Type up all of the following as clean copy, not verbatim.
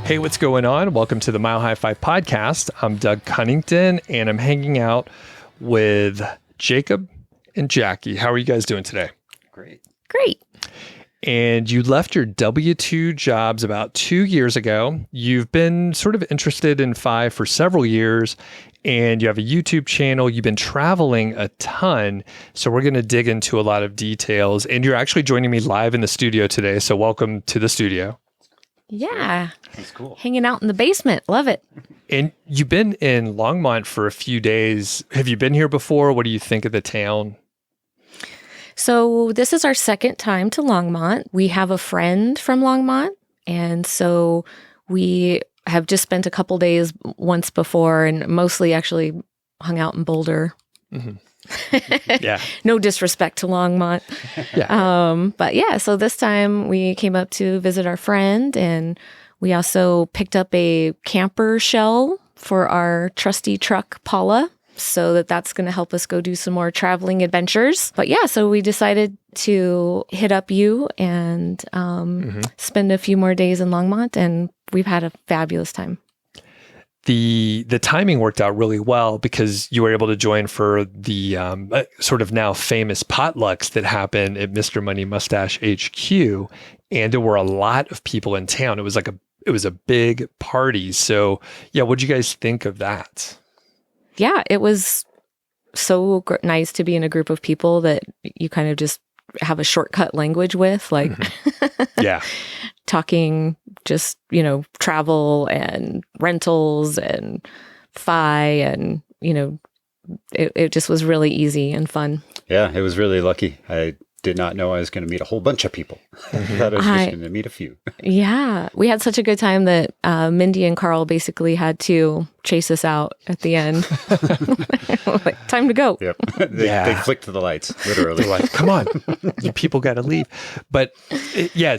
Hey, what's going on? Welcome to the Mile High 5 podcast. I'm Doug Cunnington, and I'm hanging out with Jacob and Jackie. How are you guys doing today? Great. And you left your W-2 jobs about 2 years ago. You've been sort of interested in FI for several years, and you have a YouTube channel. You've been traveling a ton, so we're going to dig into a lot of details. And you're actually joining me live in the studio today, so welcome to the studio. Yeah. That's cool. Hanging out in the basement. Love it. And you've been in Longmont for a few days. Have you been here before? What do you think of the town? So this is our second time to Longmont. We have a friend from Longmont. And so we have just spent a couple days once before and mostly actually hung out in Boulder. Mm-hmm. Yeah. No disrespect to Longmont. Yeah. But yeah, so this time we came up to visit our friend, and we also picked up a camper shell for our trusty truck, Paula, so that's going to help us go do some more traveling adventures. But yeah, so we decided to hit up you and spend a few more days in Longmont, and we've had a fabulous time. The timing worked out really well because you were able to join for the sort of now famous potlucks that happen at Mr. Money Mustache HQ, and there were a lot of people in town. It was a big party. So yeah, what'd you guys think of that? Yeah, it was so nice to be in a group of people that you kind of just have a shortcut language with, like Yeah. talking just, travel and rentals and FI, and, it just was really easy and fun. Yeah, it was really lucky. I did not know I was going to meet a whole bunch of people. I thought I was just going to meet a few. Yeah, we had such a good time that Mindy and Carl basically had to chase us out at the end. Like, time to go. Yep. They flicked the lights, literally. They're like, come on, you people got to leave. But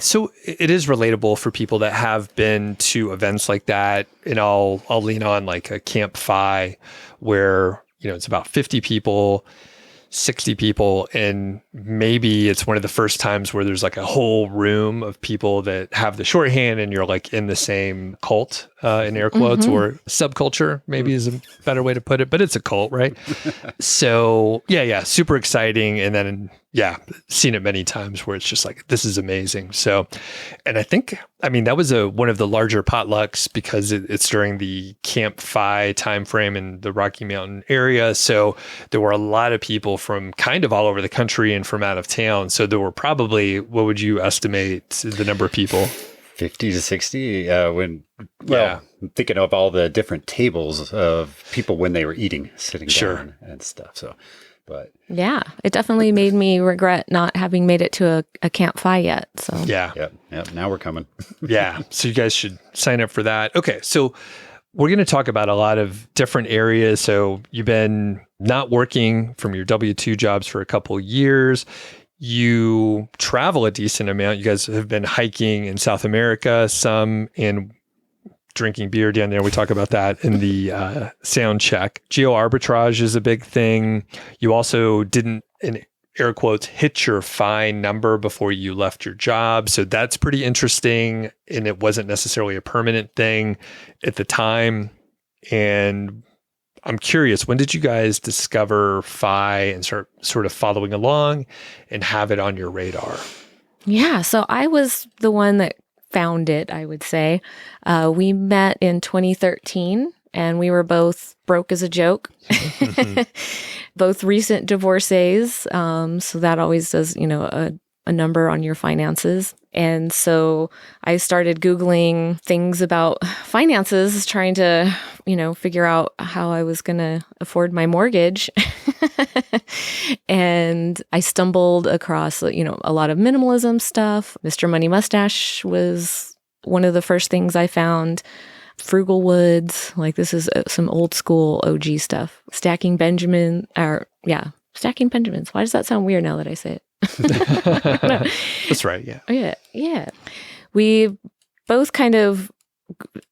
so it is relatable for people that have been to events like that. And I'll lean on like a Camp FI where, it's about 50 people, 60 people, and maybe it's one of the first times where there's like a whole room of people that have the shorthand and you're like in the same cult, in air quotes, or subculture maybe is a better way to put it, but it's a cult, right? So yeah, super exciting. And then, seen it many times where it's just like, this is amazing. So, and that was one of the larger potlucks because it's during the Camp FI timeframe in the Rocky Mountain area. So there were a lot of people from kind of all over the country and from out of town. So there were probably, what would you estimate the number of people? 50 to 60. I'm thinking of all the different tables of people when they were eating, sitting down and stuff. So, but yeah, it definitely made me regret not having made it to a Camp FI yet. So yeah. Now we're coming. Yeah. So you guys should sign up for that. Okay. So we're going to talk about a lot of different areas. So you've been not working from your W-2 jobs for a couple of years. You travel a decent amount. You guys have been hiking in South America, some, and drinking beer down there. We talk about that in the Soundcheck. Geo-arbitrage is a big thing. You also didn't, in air quotes, hit your FI number before you left your job. So that's pretty interesting. And it wasn't necessarily a permanent thing at the time. And I'm curious, when did you guys discover FI and start sort of following along and have it on your radar? Yeah, so I was the one that found it, I would say. We met in 2013, and we were both broke as a joke. Both recent divorcees, so that always does, a number on your finances. And so I started Googling things about finances, trying to, figure out how I was going to afford my mortgage. And I stumbled across, a lot of minimalism stuff. Mr. Money Mustache was one of the first things I found. Frugal Woods, like this is some old school OG stuff. Stacking Benjamins. Why does that sound weird now that I say it? That's right. Yeah. Yeah. We both kind of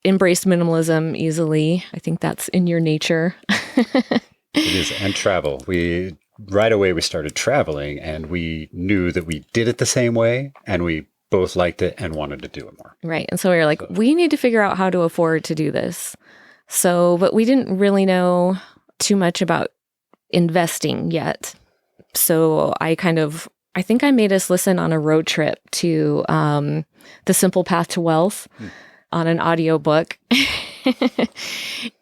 embraced minimalism easily. I think that's in your nature. It is. And travel. Right away we started traveling, and we knew that we did it the same way, and we both liked it and wanted to do it more. Right. And so we were like, we need to figure out how to afford to do this. So, but we didn't really know too much about investing yet. So I think I made us listen on a road trip to The Simple Path to Wealth on an audiobook.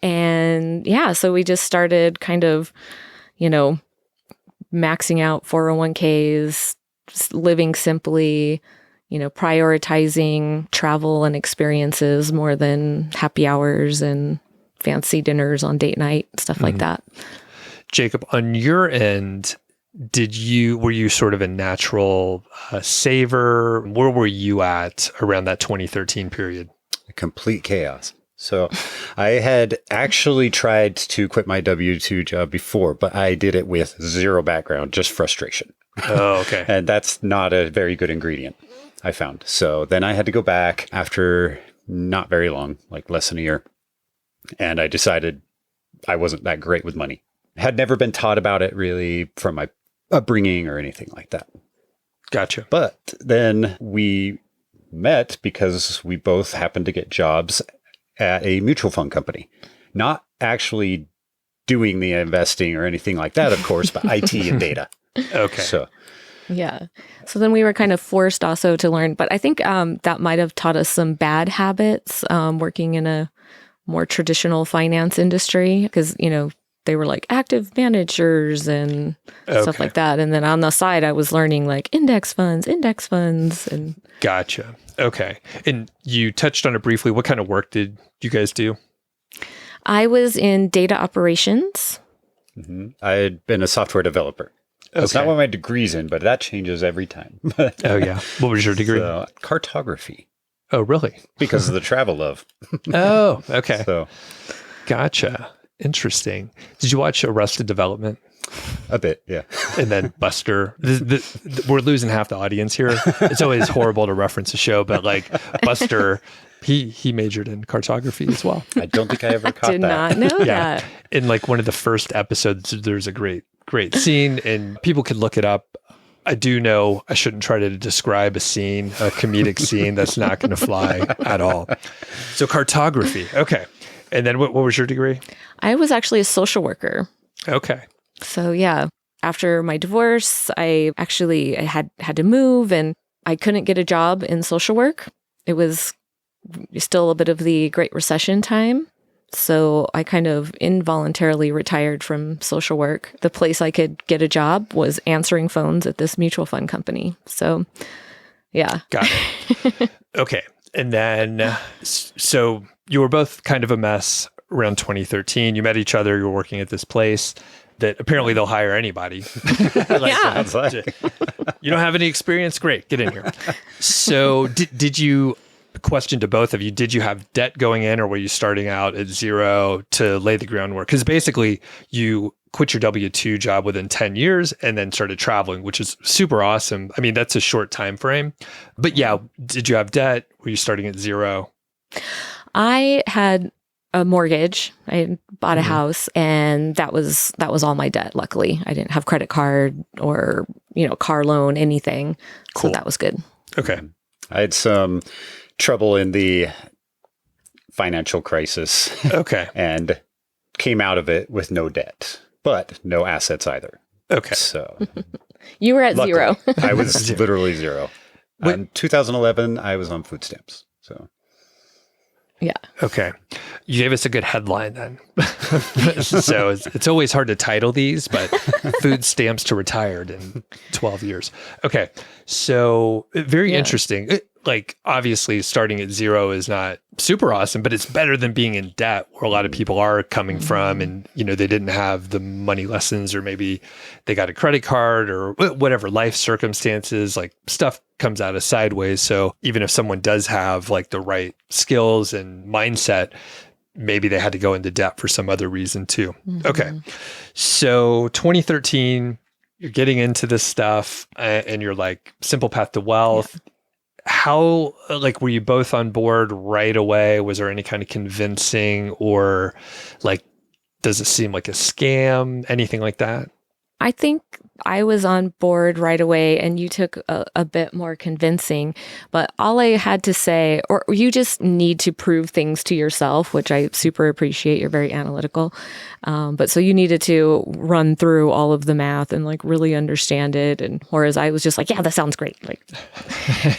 And yeah, so we just started kind of, maxing out 401ks, living simply, prioritizing travel and experiences more than happy hours and fancy dinners on date night, stuff like that. Jacob, on your end, were you sort of a natural saver? Where were you at around that 2013 period? Complete chaos. So I had actually tried to quit my W-2 job before, but I did it with zero background, just frustration. Oh, okay. And that's not a very good ingredient, I found. So then I had to go back after not very long, like less than a year. And I decided I wasn't that great with money. Had never been taught about it really from my upbringing or anything like that. Gotcha. But then we met because we both happened to get jobs at a mutual fund company. Not actually doing the investing or anything like that, of course, but IT and data. Okay. So then we were kind of forced also to learn, but I think that might have taught us some bad habits working in a more traditional finance industry because, they were like active managers and stuff like that. And then on the side, I was learning like index funds. And Gotcha. Okay. And you touched on it briefly. What kind of work did you guys do? I was in data operations. I had been a software developer. That's not what my degree's in, but that changes every time. Oh, yeah. What was your degree? Cartography. Oh, really? Because of the travel love. Oh, okay. So, gotcha. Interesting. Did you watch Arrested Development? A bit, yeah. And then Buster. We're losing half the audience here. It's always horrible to reference a show, but like Buster, he majored in cartography as well. I don't think I ever caught Did that. not know that. In like one of the first episodes, there's a great scene, and people can look it up. I do know I shouldn't try to describe a comedic scene. That's not going to fly at all. So cartography. Okay. And then what was your degree? I was actually a social worker. Okay. So yeah, after my divorce, I had to move and I couldn't get a job in social work. It was still a bit of the Great Recession time. So I kind of involuntarily retired from social work. The place I could get a job was answering phones at this mutual fund company. So yeah. Got it. Okay. And then, so you were both kind of a mess around 2013. You met each other. You were working at this place that apparently they'll hire anybody. Sounds like. You don't have any experience? Great. Get in here. So did you, question to both of you, did you have debt going in or were you starting out at zero to lay the groundwork? Because basically you quit your W-2 job within 10 years and then started traveling, which is super awesome. I mean, that's a short time frame. But yeah, did you have debt? Were you starting at zero? I had a mortgage. I bought a house and that was all my debt. Luckily, I didn't have credit card or, car loan, anything. Cool. So that was good. Okay. I had some trouble in the financial crisis. Okay. And came out of it with no debt, but no assets either. Okay. So you were at luckily, zero. I was literally zero. In 2011, I was on food stamps. So yeah. Okay. You gave us a good headline then. So it's always hard to title these, but food stamps to retired in 12 years. Okay. So very interesting. Like obviously starting at zero is not super awesome, but it's better than being in debt where a lot of people are coming from and, they didn't have the money lessons or maybe they got a credit card or whatever life circumstances, like stuff comes out of sideways. So even if someone does have like the right skills and mindset, maybe they had to go into debt for some other reason too. Okay. So 2013, you're getting into this stuff and you're like simple path to wealth. Yeah. How, were you both on board right away? Was there any kind of convincing or does it seem like a scam? Anything like that? I think I was on board right away and you took a bit more convincing, but all I had to say, or you just need to prove things to yourself, which I super appreciate. You're very analytical. But so you needed to run through all of the math and like really understand it. And whereas I was just like, yeah, that sounds great. Like,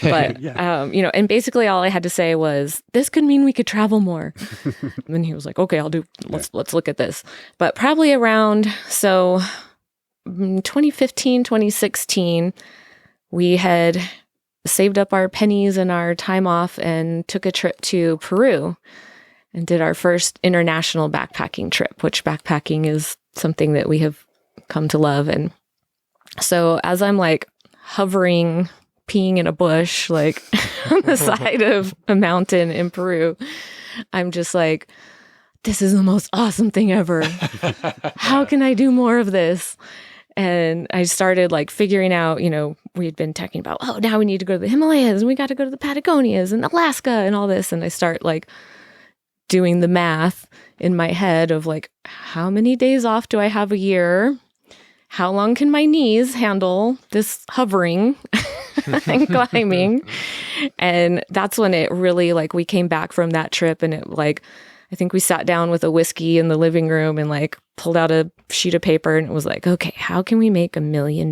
but, and basically all I had to say was, this could mean we could travel more. And then he was like, okay, let's look at this. But probably around, 2015, 2016, we had saved up our pennies and our time off and took a trip to Peru and did our first international backpacking trip, which backpacking is something that we have come to love. And so as I'm like hovering, peeing in a bush, like on the side of a mountain in Peru, I'm just like, this is the most awesome thing ever. How can I do more of this? And I started like figuring out, we had been talking about, now we need to go to the Himalayas and we got to go to the Patagonias and Alaska and all this. And I start like doing the math in my head of like, how many days off do I have a year? How long can my knees handle this hovering and climbing? And that's when it really like, we came back from that trip and it like, I think we sat down with a whiskey in the living room and like pulled out a sheet of paper and it was like, okay, how can we make $1 million?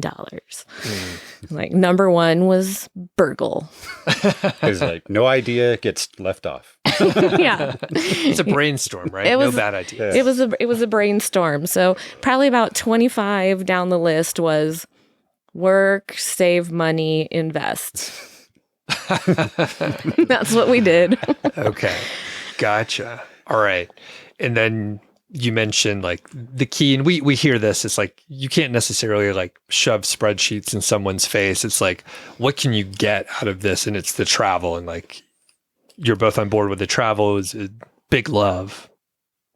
Like number one was burgle. It's like no idea gets left off. Yeah. It's a brainstorm, right? No bad ideas. It was a brainstorm. So probably about 25 down the list was work, save money, invest. That's what we did. Okay. Gotcha. All right. And then you mentioned like the key, and we hear this, it's like you can't necessarily like shove spreadsheets in someone's face. It's like, what can you get out of this? And it's the travel, and like you're both on board with the travel is a big love.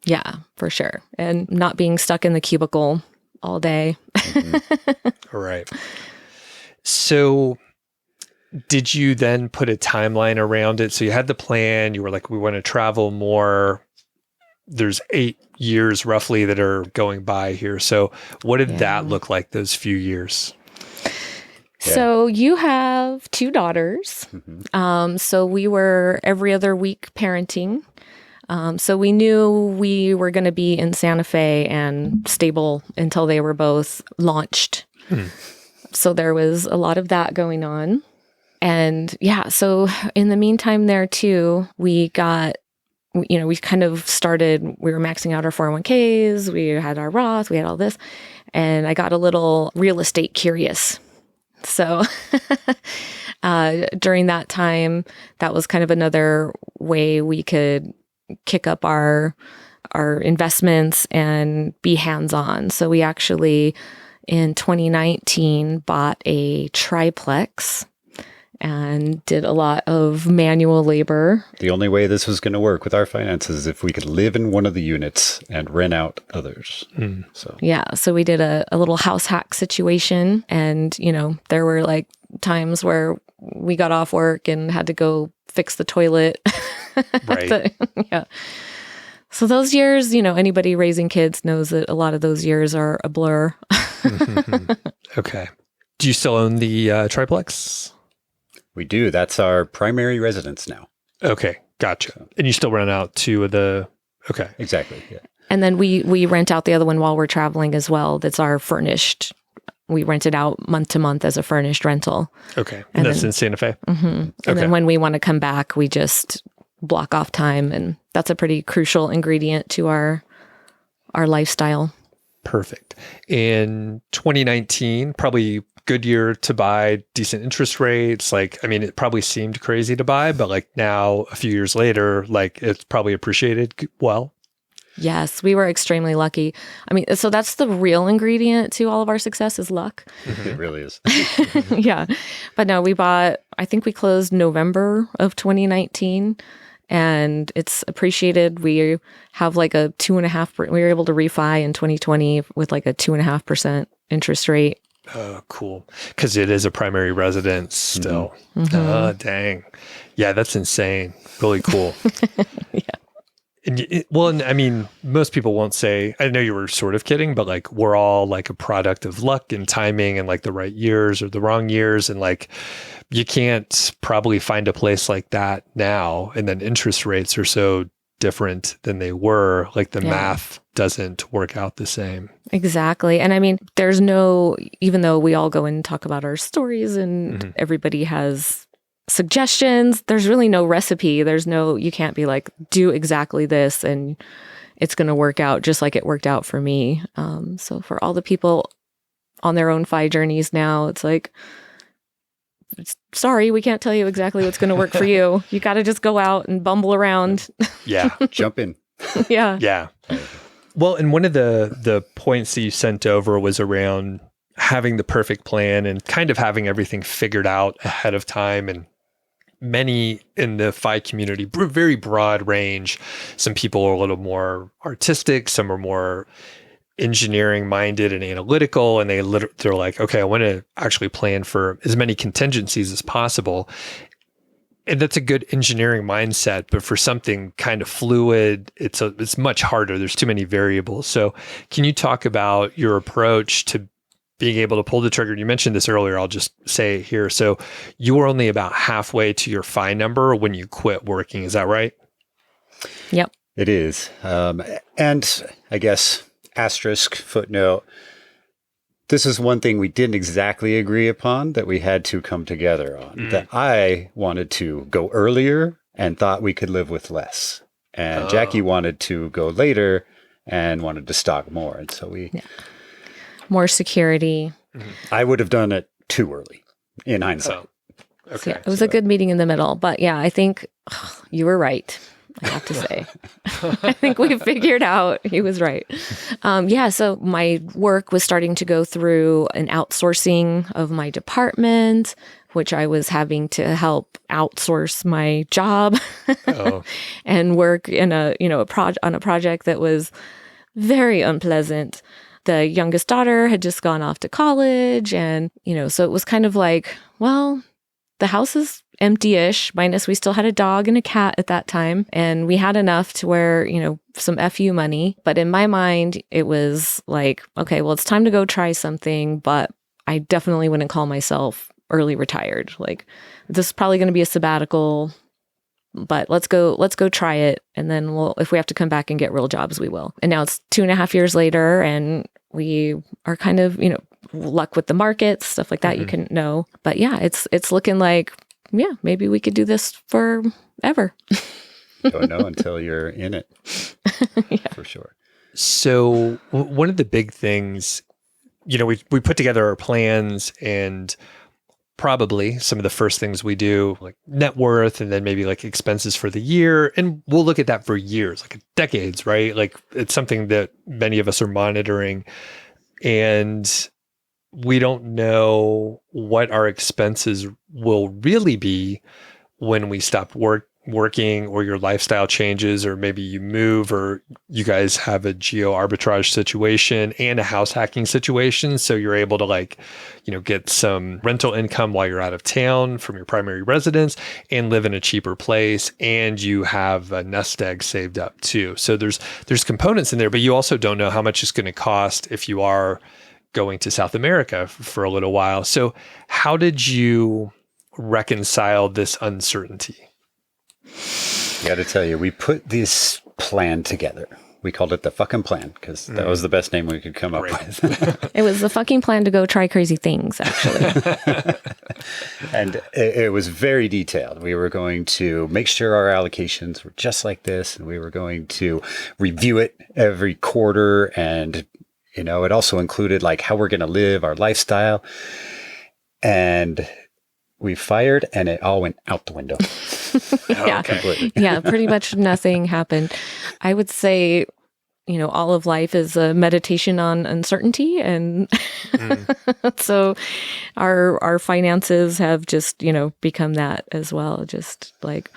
Yeah, for sure. And not being stuck in the cubicle all day. All right. So did you then put a timeline around it? So you had the plan, you were like, we want to travel more. There's 8 years roughly that are going by here. So what did that look like those few years? So you have 2 daughters. So we were every other week parenting. So we knew we were going to be in Santa Fe and stable until they were both launched. So there was a lot of that going on. And so in the meantime there too, we got, we kind of started, we were maxing out our 401ks, we had our Roth, we had all this, and I got a little real estate curious. So during that time, that was kind of another way we could kick up our investments and be hands-on. So we actually, in 2019, bought a triplex and did a lot of manual labor. The only way this was going to work with our finances is if we could live in one of the units and rent out others. So we did a little house hack situation. And, there were like times where we got off work and had to go fix the toilet. Right. So those years, anybody raising kids knows that a lot of those years are a blur. Okay. Do you still own the triplex? We do. That's our primary residence now. Okay. Gotcha. And you still rent out 2 of the... Okay. Exactly. Yeah. And then we rent out the other one while we're traveling as well. That's our furnished. We rent it out month to month as a furnished rental. Okay. And that's in Santa Fe? And then when we want to come back, we just block off time. And that's a pretty crucial ingredient to our lifestyle. Perfect. In 2019, probably good year to buy, decent interest rates. Like, I mean, it probably seemed crazy to buy, but like now a few years later, like it's probably appreciated well. Yes, we were extremely lucky. I mean, so that's the real ingredient to all of our success is luck. It really is. Yeah. But no, I think we closed November of 2019 and it's appreciated. We have like a 2.5%, we were able to refi in 2020 with like a 2.5% interest rate. Oh, cool. Because it is a primary residence still. Oh, dang. Yeah, that's insane. Really cool. Yeah. And I mean, most people won't say, I know you were sort of kidding, but like we're all like a product of luck and timing and like the right years or the wrong years. And like you can't probably find a place like that now. And then interest rates are so different than they were. Like the math doesn't work out the same. Exactly. And I mean, there's no, even though we all go and talk about our stories and everybody has suggestions, there's really no recipe. There's no, you can't be like, do exactly this and it's going to work out just like it worked out for me. So for all the people on their own FI journeys now, it's like, sorry, we can't tell you exactly what's going to work for you. You got to just go out and bumble around. Yeah. Jump in. Yeah. Yeah. Well, and one of the points that you sent over was around having the perfect plan and kind of having everything figured out ahead of time. And many in the FI community, very broad range. Some people are a little more artistic, some are more engineering minded and analytical, and they're like, okay, I want to actually plan for as many contingencies as possible. And that's a good engineering mindset, but for something kind of fluid, it's much harder. There's too many variables. So can you talk about your approach to being able to pull the trigger? You mentioned this earlier. I'll just say it here. So you were only about halfway to your FI number when you quit working. Is that right? Yep. It is. And I guess asterisk footnote, this is one thing we didn't exactly agree upon that we had to come together on, that I wanted to go earlier and thought we could live with less. And Jackie wanted to go later and wanted to stock more. And so more security. I would have done it too early in hindsight. Okay. So, it was a good meeting in the middle. But yeah, I think you were right. I have to say, I think we figured out he was right. So my work was starting to go through an outsourcing of my department, which I was having to help outsource my job and work in on a project that was very unpleasant. The youngest daughter had just gone off to college, and so it was kind of like, well, the house is empty-ish, minus we still had a dog and a cat at that time. And we had enough to where, some FU money. But in my mind, it was like, okay, well, it's time to go try something. But I definitely wouldn't call myself early retired. Like, this is probably going to be a sabbatical, but let's go try it. And then if we have to come back and get real jobs, we will. And now it's 2.5 years later, and we are kind of, luck with the markets, stuff like that. You can know. But yeah, it's looking like, yeah, maybe we could do this forever. Don't know until you're in it. For sure. So one of the big things, we put together our plans, and probably some of the first things we do, like net worth, and then maybe like expenses for the year. And we'll look at that for years, like decades, right? Like it's something that many of us are monitoring, and we don't know what our expenses will really be when we stop working, or your lifestyle changes, or maybe you move, or you guys have a geo-arbitrage situation and a house hacking situation. So you're able to get some rental income while you're out of town from your primary residence and live in a cheaper place. And you have a nest egg saved up too. So there's components in there, but you also don't know how much it's going to cost if you are going to South America for a little while. So how did you reconcile this uncertainty? I got to tell you, we put this plan together. We called it the fucking plan because that was the best name we could come up with. It was the fucking plan to go try crazy things, actually. And it was very detailed. We were going to make sure our allocations were just like this, and we were going to review it every quarter. And it also included like how we're going to live, our lifestyle. And we fired, and it all went out the window. Yeah. Completely. Yeah, pretty much nothing happened. I would say, all of life is a meditation on uncertainty. And so our finances have just, become that as well. Just like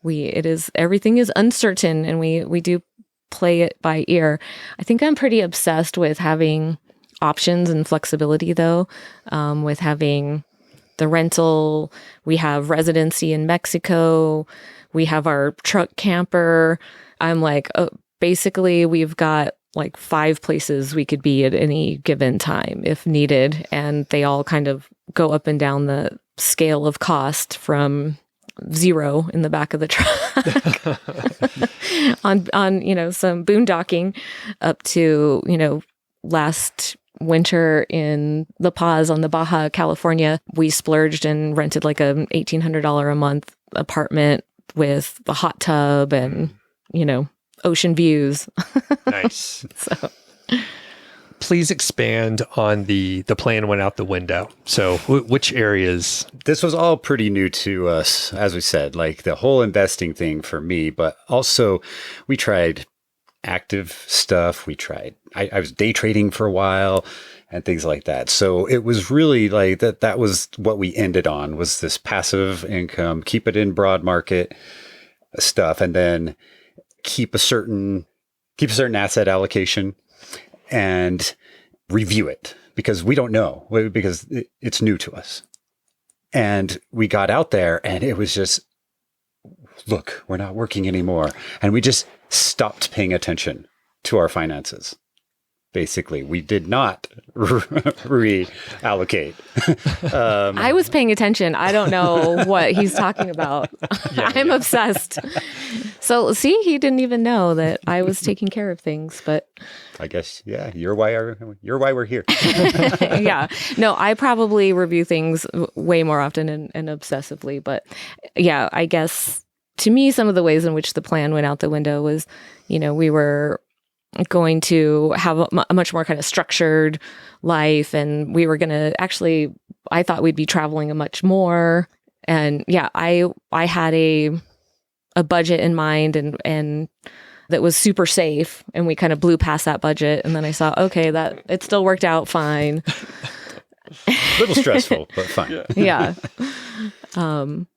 everything is uncertain, and we do play it by ear. I think I'm pretty obsessed with having options and flexibility, though, with having the rental. We have residency in Mexico. We have our truck camper. I'm like, oh, basically we've got like 5 places we could be at any given time if needed. And they all kind of go up and down the scale of cost from 0 in the back of the truck on, you know, some boondocking up to, you know, last winter in La Paz on the Baja California, we splurged and rented like a $1,800 a month apartment with a hot tub and, you know, ocean views. Nice. So Please expand on the plan went out the window. So which areas? This was all pretty new to us, as we said, like the whole investing thing for me, but also we tried active stuff. We tried, I was day trading for a while and things like that. So it was really like that was what we ended on, was this passive income, keep it in broad market stuff, and then keep a certain asset allocation and review it, because we don't know, because it's new to us. And we got out there and it was just, look, we're not working anymore. And we just stopped paying attention to our finances. Basically, we did not reallocate. I was paying attention. I don't know what he's talking about. I'm obsessed. So see, he didn't even know that I was taking care of things, but I guess, yeah, you're why we're here. yeah, no, I probably review things way more often and obsessively, but yeah, I guess to me, some of the ways in which the plan went out the window was, you know, we were going to have a much more kind of structured life, and we were going to actually, I thought we'd be traveling a much more. And yeah, I had a budget in mind and that was super safe, and we kind of blew past that budget. And then I saw, okay, that it still worked out fine. A little stressful, but fine. Yeah.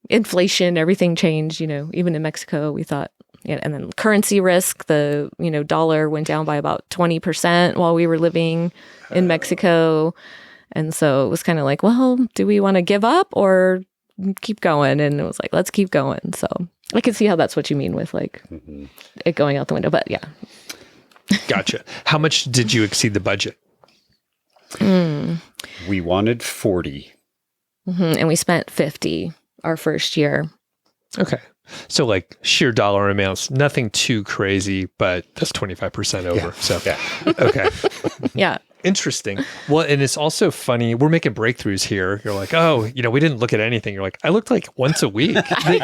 Inflation, everything changed, you know, even in Mexico, we thought, yeah, and then currency risk, the, you know, dollar went down by about 20% while we were living in Mexico. And so it was kind of like, well, do we want to give up or keep going? And it was like, let's keep going. So I can see how that's what you mean with like it going out the window, but yeah. Gotcha. How much did you exceed the budget? We wanted 40. And we spent 50 our first year. Okay. So like sheer dollar amounts, nothing too crazy, but that's 25% over. Yeah. So, Yeah. Okay. Yeah. Interesting. Well, and it's also funny. We're making breakthroughs here. You're like, oh, you know, we didn't look at anything. You're like, I looked like once a week.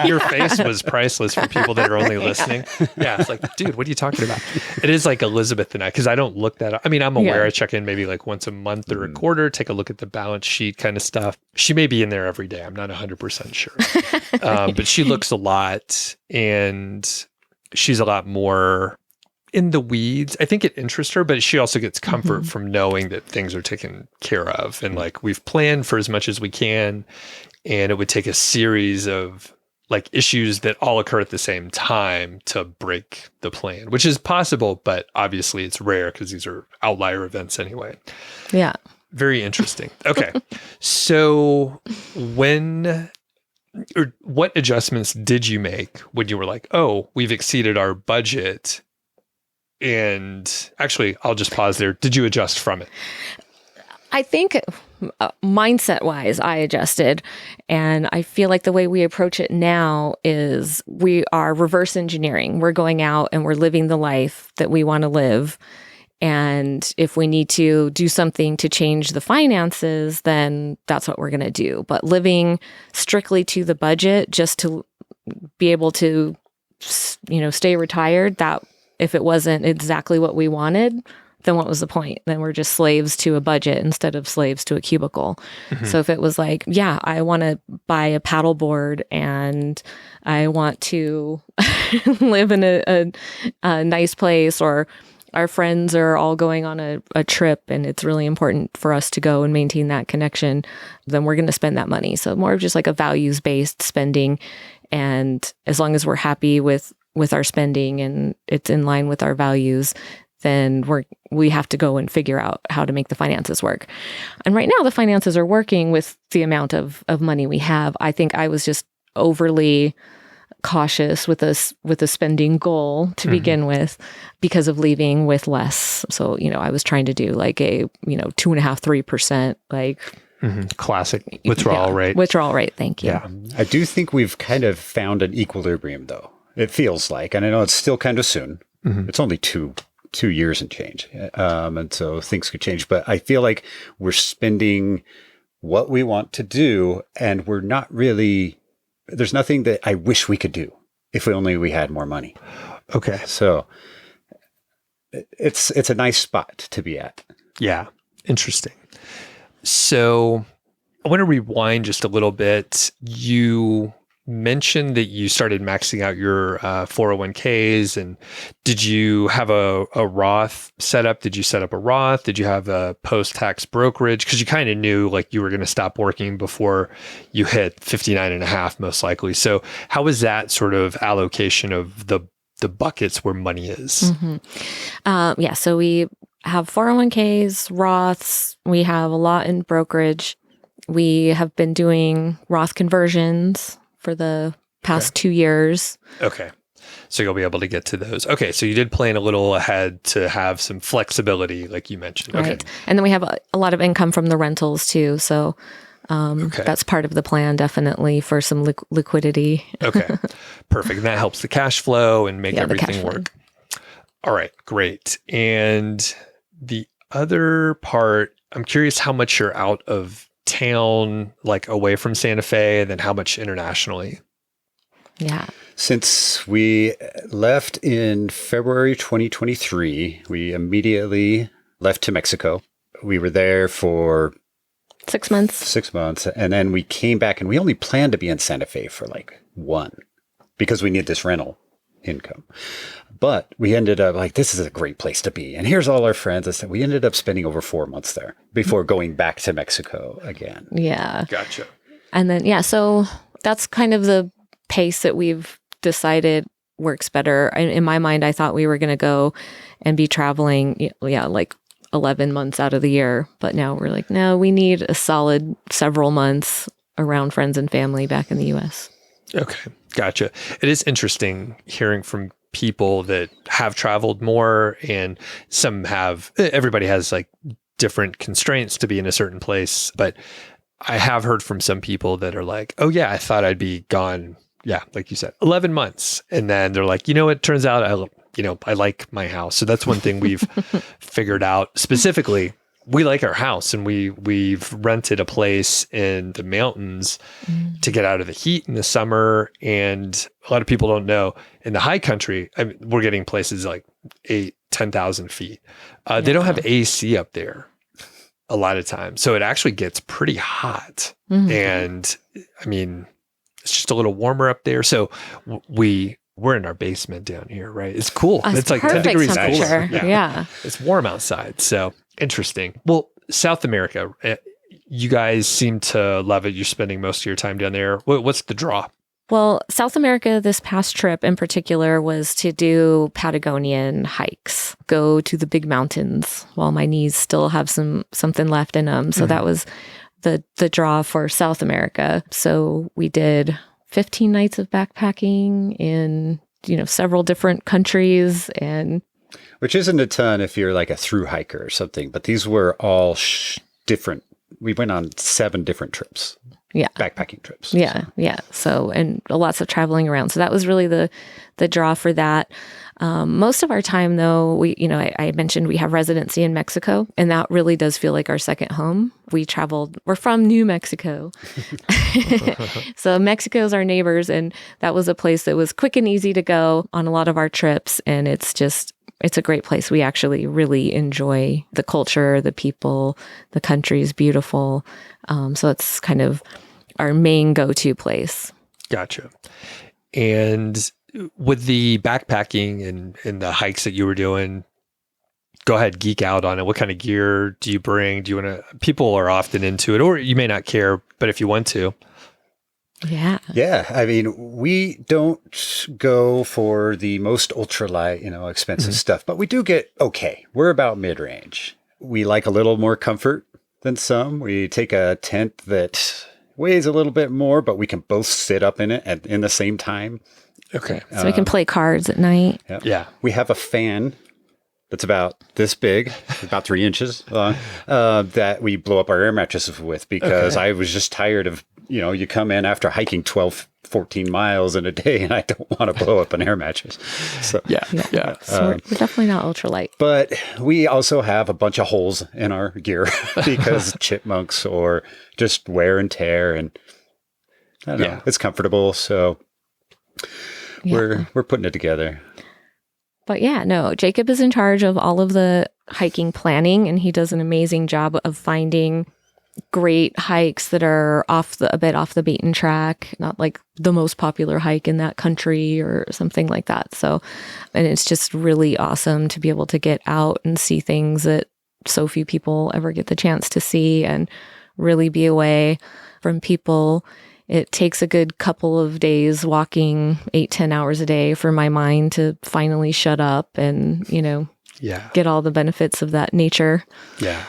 Your face was priceless for people that are only listening. Yeah. It's like, dude, what are you talking about? It is like Elizabeth and I, because I don't look that up. I mean, I'm aware I check in maybe like once a month or a quarter, take a look at the balance sheet kind of stuff. She may be in there every day. I'm not 100% sure. But she looks a lot, and she's a lot more in the weeds. I think it interests her, but she also gets comfort from knowing that things are taken care of. And like, we've planned for as much as we can, and it would take a series of like issues that all occur at the same time to break the plan, which is possible, but obviously it's rare because these are outlier events anyway. Yeah. Very interesting. Okay. So what adjustments did you make when you were like, oh, we've exceeded our budget? And actually, I'll just pause there. Did you adjust from it? I think mindset wise, I adjusted. And I feel like the way we approach it now is we are reverse engineering. We're going out and we're living the life that we want to live. And if we need to do something to change the finances, then that's what we're going to do. But living strictly to the budget just to be able to, you know, stay retired, that if it wasn't exactly what we wanted, then what was the point? Then we're just slaves to a budget instead of slaves to a cubicle. So if it was like, yeah, I want to buy a paddleboard and I want to live in a nice place, or our friends are all going on a trip and it's really important for us to go and maintain that connection, then we're going to spend that money. So more of just like a values-based spending. And as long as we're happy with our spending and it's in line with our values, then we have to go and figure out how to make the finances work. And right now the finances are working with the amount of money we have. I think I was just overly cautious with a spending goal to begin with because of leaving with less. So, I was trying to do like a, 2.5-3%, like classic withdrawal rate. Withdrawal rate. Thank you. Yeah. I do think we've kind of found an equilibrium, though. It feels like, and I know it's still kind of soon. It's only two years and change. And so things could change, but I feel like we're spending what we want to do, and we're not really, there's nothing that I wish we could do if only we had more money. Okay. So it's a nice spot to be at. Yeah. Interesting. So I want to rewind just a little bit. You mentioned that you started maxing out your 401ks, and did you have a Roth set up? Did you set up a Roth? Did you have a post-tax brokerage? Because you kind of knew like you were going to stop working before you hit 59 and a half, most likely. So how was that sort of allocation of the buckets where money is? So we have 401ks, Roths. We have a lot in brokerage. We have been doing Roth conversions for the past 2 years. Okay. So you'll be able to get to those. Okay. So you did plan a little ahead to have some flexibility, like you mentioned. Okay. Right. And then we have a lot of income from the rentals too. So that's part of the plan, definitely, for some liquidity. Okay. Perfect. And that helps the cash flow and make everything work. All right. Great. And the other part, I'm curious how much you're out of town, like away from Santa Fe, and then how much internationally? Yeah. Since we left in February 2023, we immediately left to Mexico. We were there for 6 months. 6 months. And then we came back, and we only planned to be in Santa Fe for like 1 because we need this rental income. But we ended up like, this is a great place to be. And here's all our friends. And we ended up spending over 4 months there before going back to Mexico again. Yeah. Gotcha. And then, so that's kind of the pace that we've decided works better. In my mind, I thought we were going to go and be traveling, like 11 months out of the year. But now we're like, no, we need a solid several months around friends and family back in the U.S. Okay. Gotcha. It is interesting hearing from people that have traveled more, and everybody has like different constraints to be in a certain place. But I have heard from some people that are like, oh yeah, I thought I'd be gone. Yeah. Like you said, 11 months. And then they're like, it turns out I like my house. So that's one thing we've figured out specifically. We like our house, and we've rented a place in the mountains to get out of the heat in the summer. And a lot of people don't know, in the high country, we're getting places like 10,000 feet. They don't have AC up there a lot of times. So it actually gets pretty hot. And it's just a little warmer up there. So we're in our basement down here, right? It's cool. It's like 10 degrees cooler. Yeah. It's warm outside. So interesting. Well, South America, you guys seem to love it. You're spending most of your time down there. What's the draw? Well, South America, this past trip in particular, was to do Patagonian hikes, go to the big mountains while my knees still have something left in them. So that was the draw for South America. So we did 15 nights of backpacking in, several different countries, and which isn't a ton if you're like a through hiker or something, but these were all different. We went on 7 different trips. Yeah. Backpacking trips. Yeah. So. Yeah. So, and lots of traveling around. So that was really the draw for that. Most of our time though, I mentioned we have residency in Mexico, and that really does feel like our second home. We're from New Mexico. So Mexico's our neighbors, and that was a place that was quick and easy to go on a lot of our trips. And it's a great place. We actually really enjoy the culture, the people, the country is beautiful. So it's kind of our main go-to place. Gotcha. And with the backpacking and the hikes that you were doing, go ahead, geek out on it. What kind of gear do you bring? People are often into it, or you may not care, but if you want to. Yeah. Yeah. We don't go for the most ultralight, expensive stuff, but we do get okay. We're about mid-range. We like a little more comfort than some. We take a tent that weighs a little bit more, but we can both sit up in it in the same time. Okay. So we can play cards at night. Yep. Yeah. We have a fan that's about this big, about 3 inches long, that we blow up our air mattresses with because I was just tired of, you come in after hiking 12, 14 miles in a day and I don't want to blow up an air mattress. So, Yeah. So we're definitely not ultralight. But we also have a bunch of holes in our gear because chipmunks or just wear and tear. And I don't know, it's comfortable. So we're putting it together. But yeah, no, Jacob is in charge of all of the hiking planning, and he does an amazing job of finding great hikes that are a bit off the beaten track, not like the most popular hike in that country or something like that. So, and it's just really awesome to be able to get out and see things that so few people ever get the chance to see and really be away from people. It takes a good couple of days walking 8-10 hours a day for my mind to finally shut up and, get all the benefits of that nature. Yeah.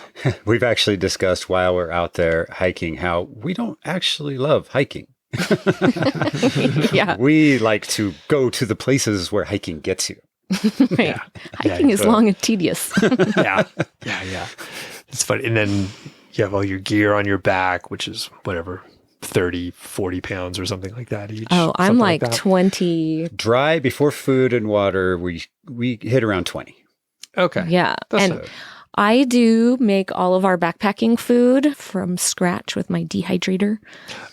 We've actually discussed while we're out there hiking how we don't actually love hiking. Yeah. We like to go to the places where hiking gets you. Right. Hiking is long and tedious. Yeah. It's funny. And then you have all your gear on your back, which is whatever, 30, 40 pounds or something like that each. Oh, I'm like that. 20. Dry before food and water, we hit around 20. Okay. Yeah. I do make all of our backpacking food from scratch with my dehydrator.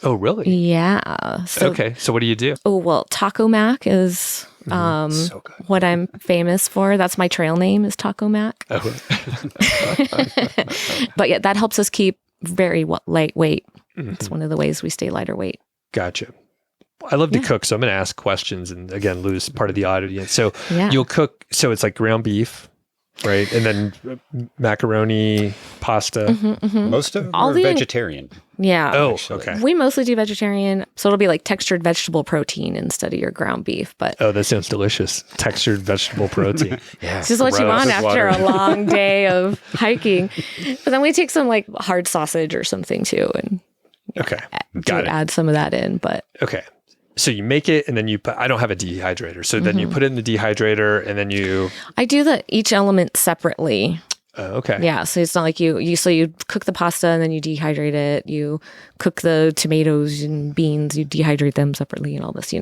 Oh, really? Yeah. So, okay. So what do you do? Oh, well, Taco Mac is So good. what I'm famous for. That's my trail name is Taco Mac. Oh. But yeah, that helps us keep very lightweight. It's one of the ways we stay lighter weight. Gotcha. I love to cook, so I'm going to ask questions and again, lose part of the audience. So you'll cook, so it's like ground beef, right? And then macaroni, pasta. Most of them are vegetarian. Yeah. Oh, actually. okay. We mostly do vegetarian. So it'll be like textured vegetable protein instead of your ground beef. But Oh, that sounds delicious. Textured vegetable protein. Yeah. it's just what you want With after water. a long day of hiking. But then we take some like hard sausage or something too and Okay. Got it. add some of that in. But Okay. So you make it and then you put, I don't have a dehydrator. So then you put it in the dehydrator and then you, I do each element separately. okay. Yeah, so it's not like you cook the pasta and then you dehydrate it. You cook the tomatoes and beans, you dehydrate them separately and all this,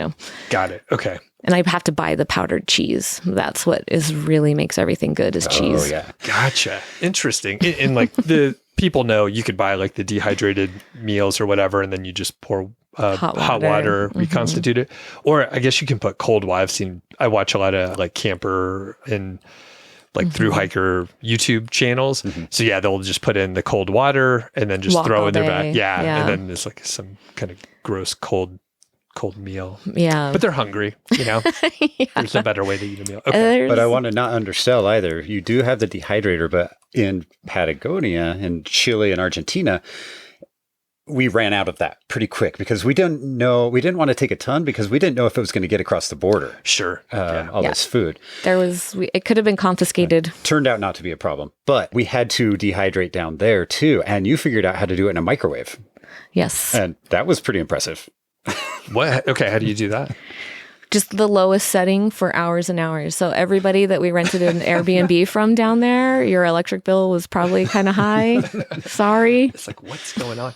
Got it. Okay. And I have to buy the powdered cheese. That's what really makes everything good is cheese. Oh, yeah. Gotcha. Interesting. And like the people know you could buy like the dehydrated meals or whatever, and then you just pour hot water, reconstitute it. Or I guess you can put cold water. I watch a lot of like camper and like through hiker YouTube channels. So yeah, they'll just put in the cold water and then just Walk throw all in their day. back. Yeah. Yeah. And then it's like some kind of gross cold meal. Yeah. But they're hungry, There's a better way to eat a meal. Okay. But I want to not undersell either. You do have the dehydrator, but in Patagonia, in Chile and Argentina, we ran out of that pretty quick because we didn't want to take a ton because we didn't know if it was going to get across the border. Sure. All this food. It could have been confiscated. Turned out not to be a problem, but we had to dehydrate down there too. And you figured out how to do it in a microwave. Yes. And that was pretty impressive. What? Okay. How do you do that? Just the lowest setting for hours and hours. So everybody that we rented an Airbnb from down there, your electric bill was probably kind of high. Sorry. It's like, what's going on?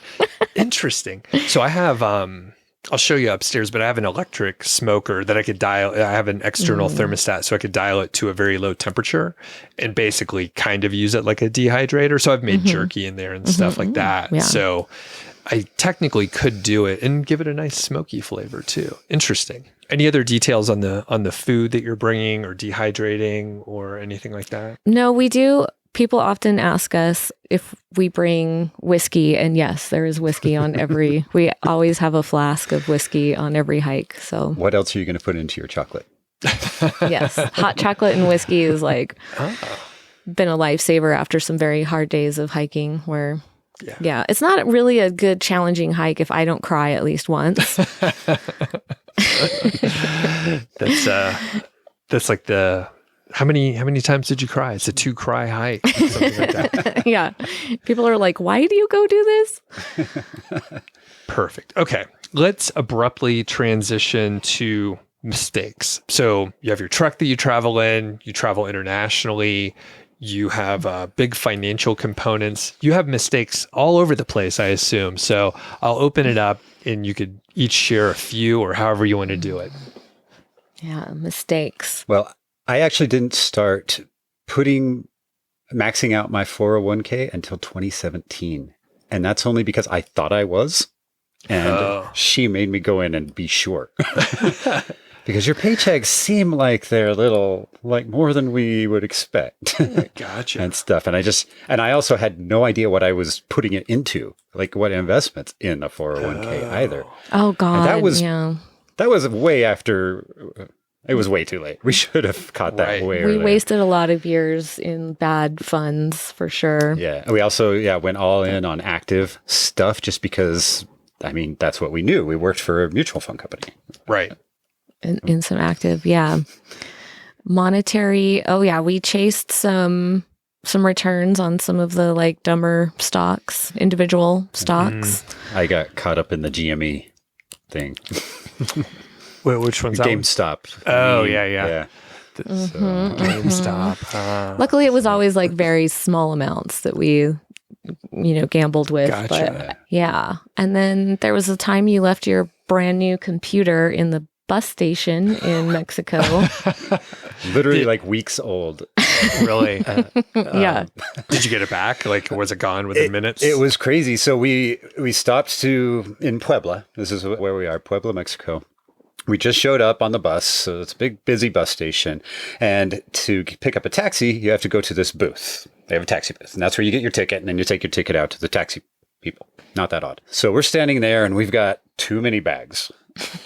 Interesting. So I have, I'll show you upstairs, but I have an electric smoker that I could dial. I have an external thermostat, so I could dial it to a very low temperature and basically kind of use it like a dehydrator. So I've made jerky in there and stuff like that. Yeah. So I technically could do it and give it a nice smoky flavor too. Interesting. Any other details on the food that you're bringing or dehydrating or anything like that? No, we do. People often ask us if we bring whiskey, and yes, there is whiskey on every. We always have a flask of whiskey on every hike. So What else are you going to put into your chocolate? yes, hot chocolate and whiskey is like been a lifesaver after some very hard days of hiking where. Yeah, it's not really a good challenging hike if I don't cry at least once. That's like the how many times did you cry? It's a 2 cry hike, something like that. Yeah, people are like, "Why do you go do this?" Perfect. Okay. Let's abruptly transition to mistakes. So you have your truck that you travel in, you travel internationally, you have big financial components. You have mistakes all over the place, I assume. So I'll open it up and you could each share a few or however you want to do it. Yeah, mistakes. Well, I actually didn't start maxing out my 401k until 2017. And that's only because I thought I was. And she made me go in and be sure. Because your paychecks seem like they're a little, like more than we would expect. Gotcha. And stuff. And I also had no idea what I was putting it into, like what investments in a 401k either. Oh, God. And that was way after, it was way too late. We should have caught that way earlier. We wasted a lot of years in bad funds for sure. Yeah. We also, went all in on active stuff just because, that's what we knew. We worked for a mutual fund company. Right. In some active, yeah. Monetary, we chased some returns on some of the like dumber stocks, individual stocks. I got caught up in the GME thing. Wait, which one's that? GameStop. Oh, yeah. GameStop. Luckily, it was always like very small amounts that we gambled with. Gotcha. But yeah. And then there was a time you left your brand new computer in the bus station in Mexico. Literally like weeks old. Really? Yeah. Did you get it back? Like, was it gone within minutes? It was crazy. So we stopped in Puebla. This is where we are, Puebla, Mexico. We just showed up on the bus. So it's a big, busy bus station. And to pick up a taxi, you have to go to this booth. They have a taxi booth. And that's where you get your ticket. And then you take your ticket out to the taxi people. Not that odd. So we're standing there and we've got too many bags.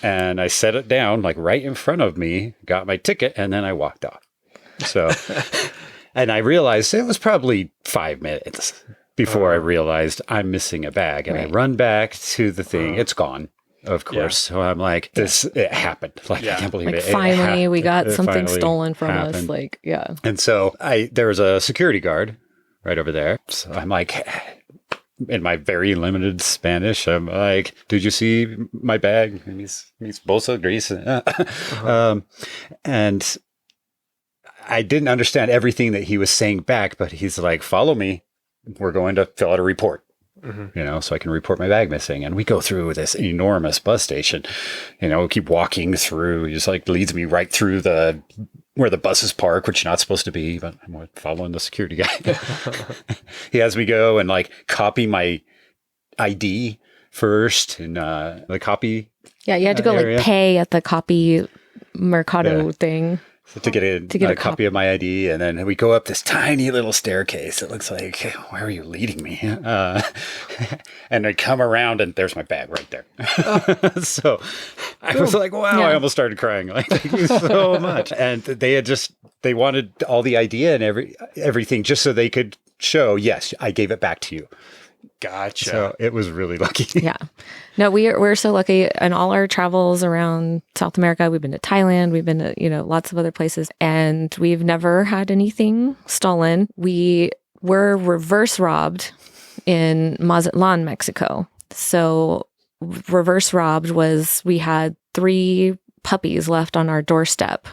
And I set it down like right in front of me, got my ticket, and then I walked off. So, and I realized it was probably 5 minutes before I realized I'm missing a bag. And I run back to the thing. It's gone, of course. Yeah. So I'm like, it happened. Like, I can't believe it. Finally, we got something stolen from us. Like, yeah. And so there was a security guard right over there. So I'm like, in my very limited Spanish, I'm like, did you see my bag? Mis bolsa gris. And I didn't understand everything that he was saying back, but he's like, follow me. We're going to fill out a report, so I can report my bag missing. And we go through this enormous bus station, keep walking through. He just like leads me right through where the buses park, which you're not supposed to be, but I'm following the security guy. He has me go and like copy my ID first and the copy. Yeah, you had to go like pay at the copy Mercado thing. To get a copy of my ID. And then we go up this tiny little staircase. It looks like, where are you leading me? And I come around and there's my bag right there. So I was like, wow, I almost started crying. Like, thank you so much. And they wanted all the idea and everything just so they could show, yes, I gave it back to you. Gotcha. So it was really lucky. Yeah. No, we're so lucky in all our travels around South America. We've been to Thailand. We've been to, lots of other places, and we've never had anything stolen. We were reverse robbed in Mazatlan, Mexico. So reverse robbed was we had 3 puppies left on our doorstep.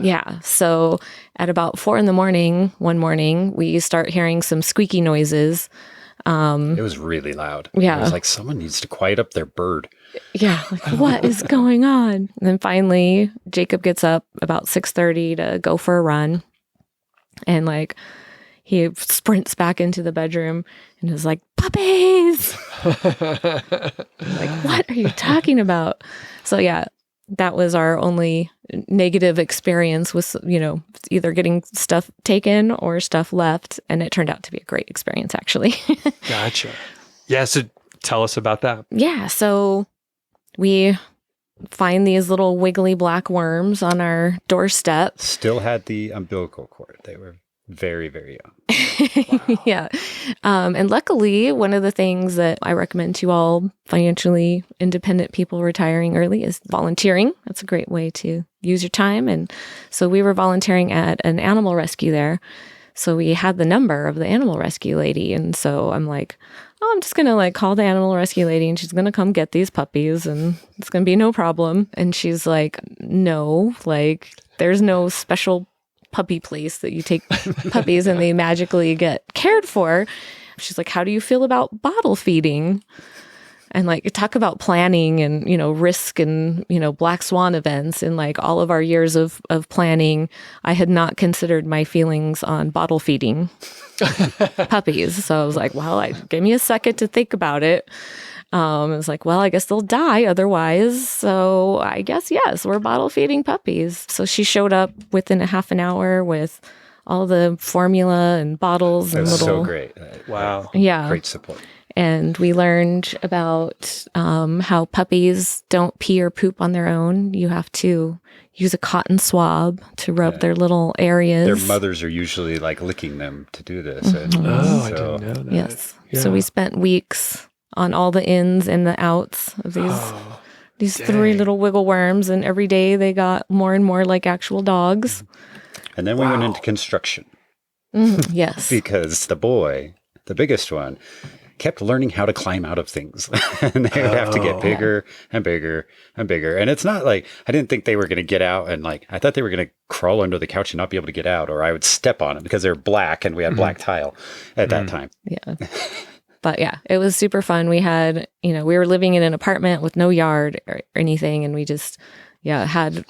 Yeah. So at about 4 a.m, one morning, we start hearing some squeaky noises. It was really loud. Yeah. It was like someone needs to quiet up their bird. Yeah. Like, what is going on? And then finally, Jacob gets up about 6:30 to go for a run. And like, he sprints back into the bedroom and is like, puppies! Like, what are you talking about? So yeah, that was our only negative experience with, either getting stuff taken or stuff left. And it turned out to be a great experience, actually. Gotcha. Yeah. So tell us about that. Yeah. So we find these little wiggly black worms on our doorstep. Still had the umbilical cord. They were very, very young. Wow. Yeah. And luckily, one of the things that I recommend to all financially independent people retiring early is volunteering. That's a great way to use your time. And so we were volunteering at an animal rescue there. So we had the number of the animal rescue lady. And so I'm like, I'm just going to like call the animal rescue lady and she's going to come get these puppies and it's going to be no problem. And she's like, no, like there's no special puppy place that you take puppies and they magically get cared for. She's like, how do you feel about bottle feeding? And like talk about planning and, risk and, black swan events. And like all of our years of planning, I had not considered my feelings on bottle feeding puppies. So I was like, well, give me a second to think about it. I was like, well, I guess they'll die otherwise. So I guess, yes, we're bottle feeding puppies. So she showed up within a half an hour with all the formula and bottles. That's and little, so great. Wow. Yeah. Great support. And we learned about how puppies don't pee or poop on their own. You have to use a cotton swab to rub their little areas. Their mothers are usually like licking them to do this. Mm-hmm. I didn't know that. Yes. Yeah. So we spent weeks on all the ins and the outs of these three little wiggle worms. And every day they got more and more like actual dogs. And then we went into construction. Yes. Because the boy, the biggest one, kept learning how to climb out of things. And they would have to get bigger and bigger and bigger. And it's not like, I didn't think they were going to get out and like, I thought they were going to crawl under the couch and not be able to get out, or I would step on them because they're black and we had black tile at that time. Yeah. But yeah, it was super fun. We had, we were living in an apartment with no yard or anything. And we just, had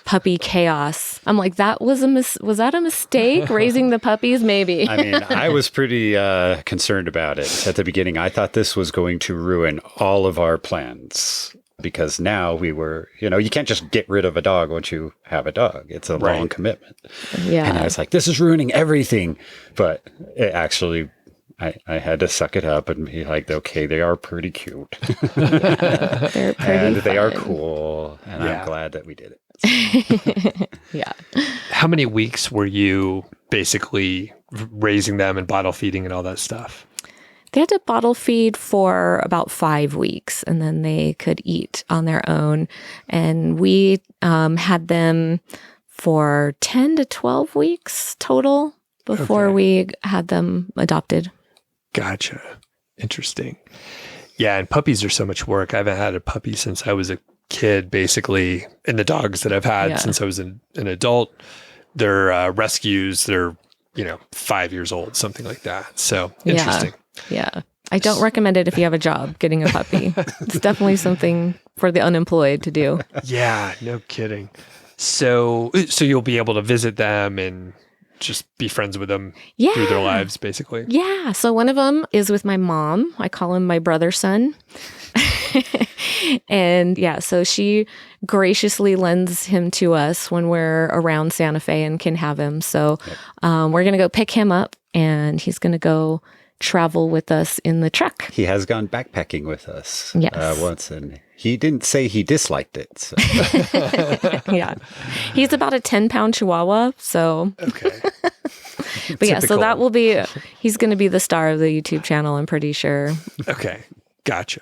puppy chaos. I'm like, was that a mistake raising the puppies? Maybe. I mean, I was pretty concerned about it at the beginning. I thought this was going to ruin all of our plans because now we were, you can't just get rid of a dog once you have a dog. It's a long commitment. Yeah. And I was like, this is ruining everything. But it actually, I had to suck it up and be like, okay, they are pretty cute. They're pretty and fun. they are cool. And I'm glad that we did it. Yeah. How many weeks were you basically raising them and bottle feeding and all that stuff? They had to bottle feed for about 5 weeks and then they could eat on their own. And we had them for 10 to 12 weeks total before we had them adopted. Gotcha. Interesting. Yeah, and puppies are so much work. I haven't had a puppy since I was a kid, basically. And the dogs that I've had since I was an adult, they're rescues. They're, 5 years old, something like that. So interesting. Yeah. I don't recommend it if you have a job, getting a puppy. It's definitely something for the unemployed to do. Yeah, no kidding. So you'll be able to visit them and just be friends with them through their lives, basically. Yeah. So one of them is with my mom. I call him my brother son. And so she graciously lends him to us when we're around Santa Fe and can have him. So we're going to go pick him up and he's going to go travel with us in the truck. He has gone backpacking with us once, and he didn't say he disliked it. So. Yeah. He's about a 10-pound Chihuahua, so. Okay. But so that will be, he's going to be the star of the YouTube channel, I'm pretty sure. Okay. Gotcha.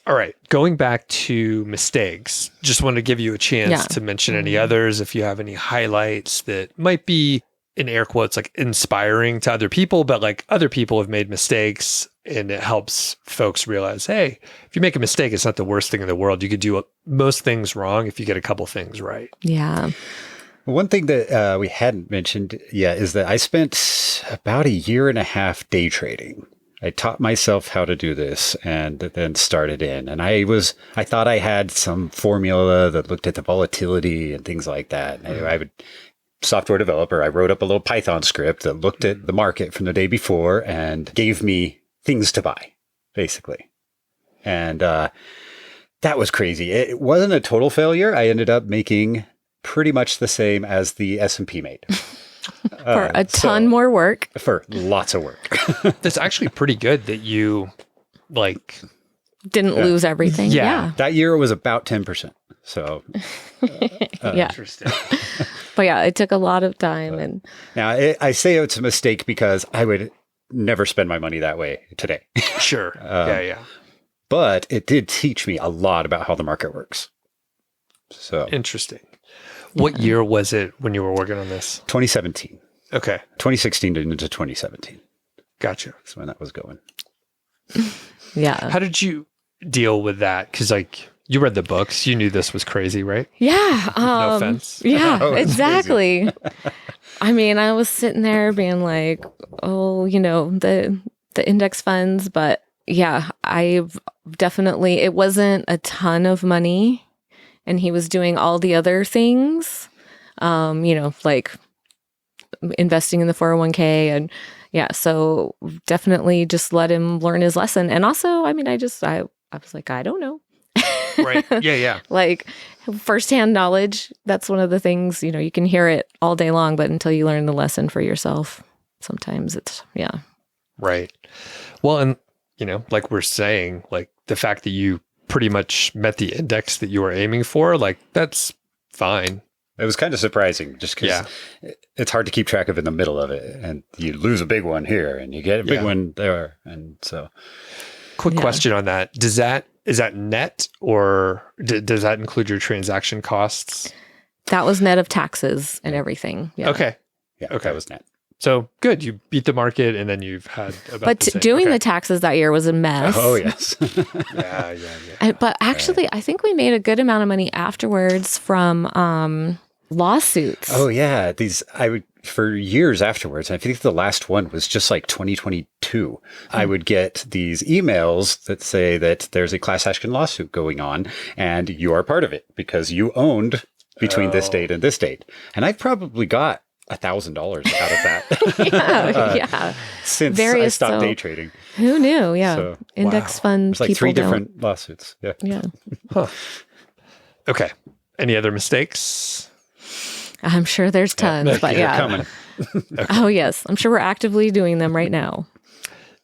All right. Going back to mistakes, just want to give you a chance to mention any others if you have any highlights that might be, in air quotes, like inspiring to other people, but like other people have made mistakes and it helps folks realize, hey, if you make a mistake, it's not the worst thing in the world. You could do most things wrong if you get a couple things right. Yeah. One thing that we hadn't mentioned yet is that I spent about 1.5 years day trading. I taught myself how to do this and then started in. And I thought I had some formula that looked at the volatility and things like that. I would software developer, I wrote up a little Python script that looked at the market from the day before and gave me things to buy, basically. And that was crazy. It wasn't a total failure. I ended up making pretty much the same as the S&P made. For a ton more work. For lots of work. That's actually pretty good that you didn't lose everything. Yeah. That year was about 10%. So interesting. But it took a lot of time. And now I say it's a mistake because I would never spend my money that way today. Sure. But it did teach me a lot about how the market works. So interesting. What year was it when you were working on this? 2017. Okay. 2016 into 2017. Gotcha. That's when that was going. Yeah. How did you deal with that? Because like you read the books, you knew this was crazy, right? Yeah. No offense. Yeah, Oh, it's exactly. I mean, I was sitting there being like, oh, the index funds, but yeah, I've definitely, it wasn't a ton of money, and he was doing all the other things, like investing in the 401k, and yeah, so definitely just let him learn his lesson. And also, I mean, I was like, I don't know. Right. Yeah. Yeah. Like firsthand knowledge, that's one of the things, you can hear it all day long, but until you learn the lesson for yourself, sometimes it's, yeah. Right. Well, and, like we're saying, like the fact that you pretty much met the index that you were aiming for, like that's fine. It was kind of surprising just because it's hard to keep track of in the middle of it. And you lose a big one here and you get a big one there. And so. Quick question on that. Is that net, or does that include your transaction costs? That was net of taxes and everything. Yeah. Okay. Yeah, okay. That was net. So good. You beat the market, and then you've had about But the same. doing the taxes that year was a mess. Oh, yes. Yeah. But actually, I think we made a good amount of money afterwards from lawsuits. Oh, yeah. For years afterwards, I think the last one was just like 2022. I would get these emails that say that there's a class action lawsuit going on and you are part of it because you owned between this date and this date. And I've probably got $1,000 out of that. Yeah. Since I stopped day trading. Who knew? Yeah. So, Index funds. There's like 3 different lawsuits. Yeah. Yeah. Huh. Okay. Any other mistakes? I'm sure there's tons, but yeah. Coming. Okay. Oh, yes. I'm sure we're actively doing them right now.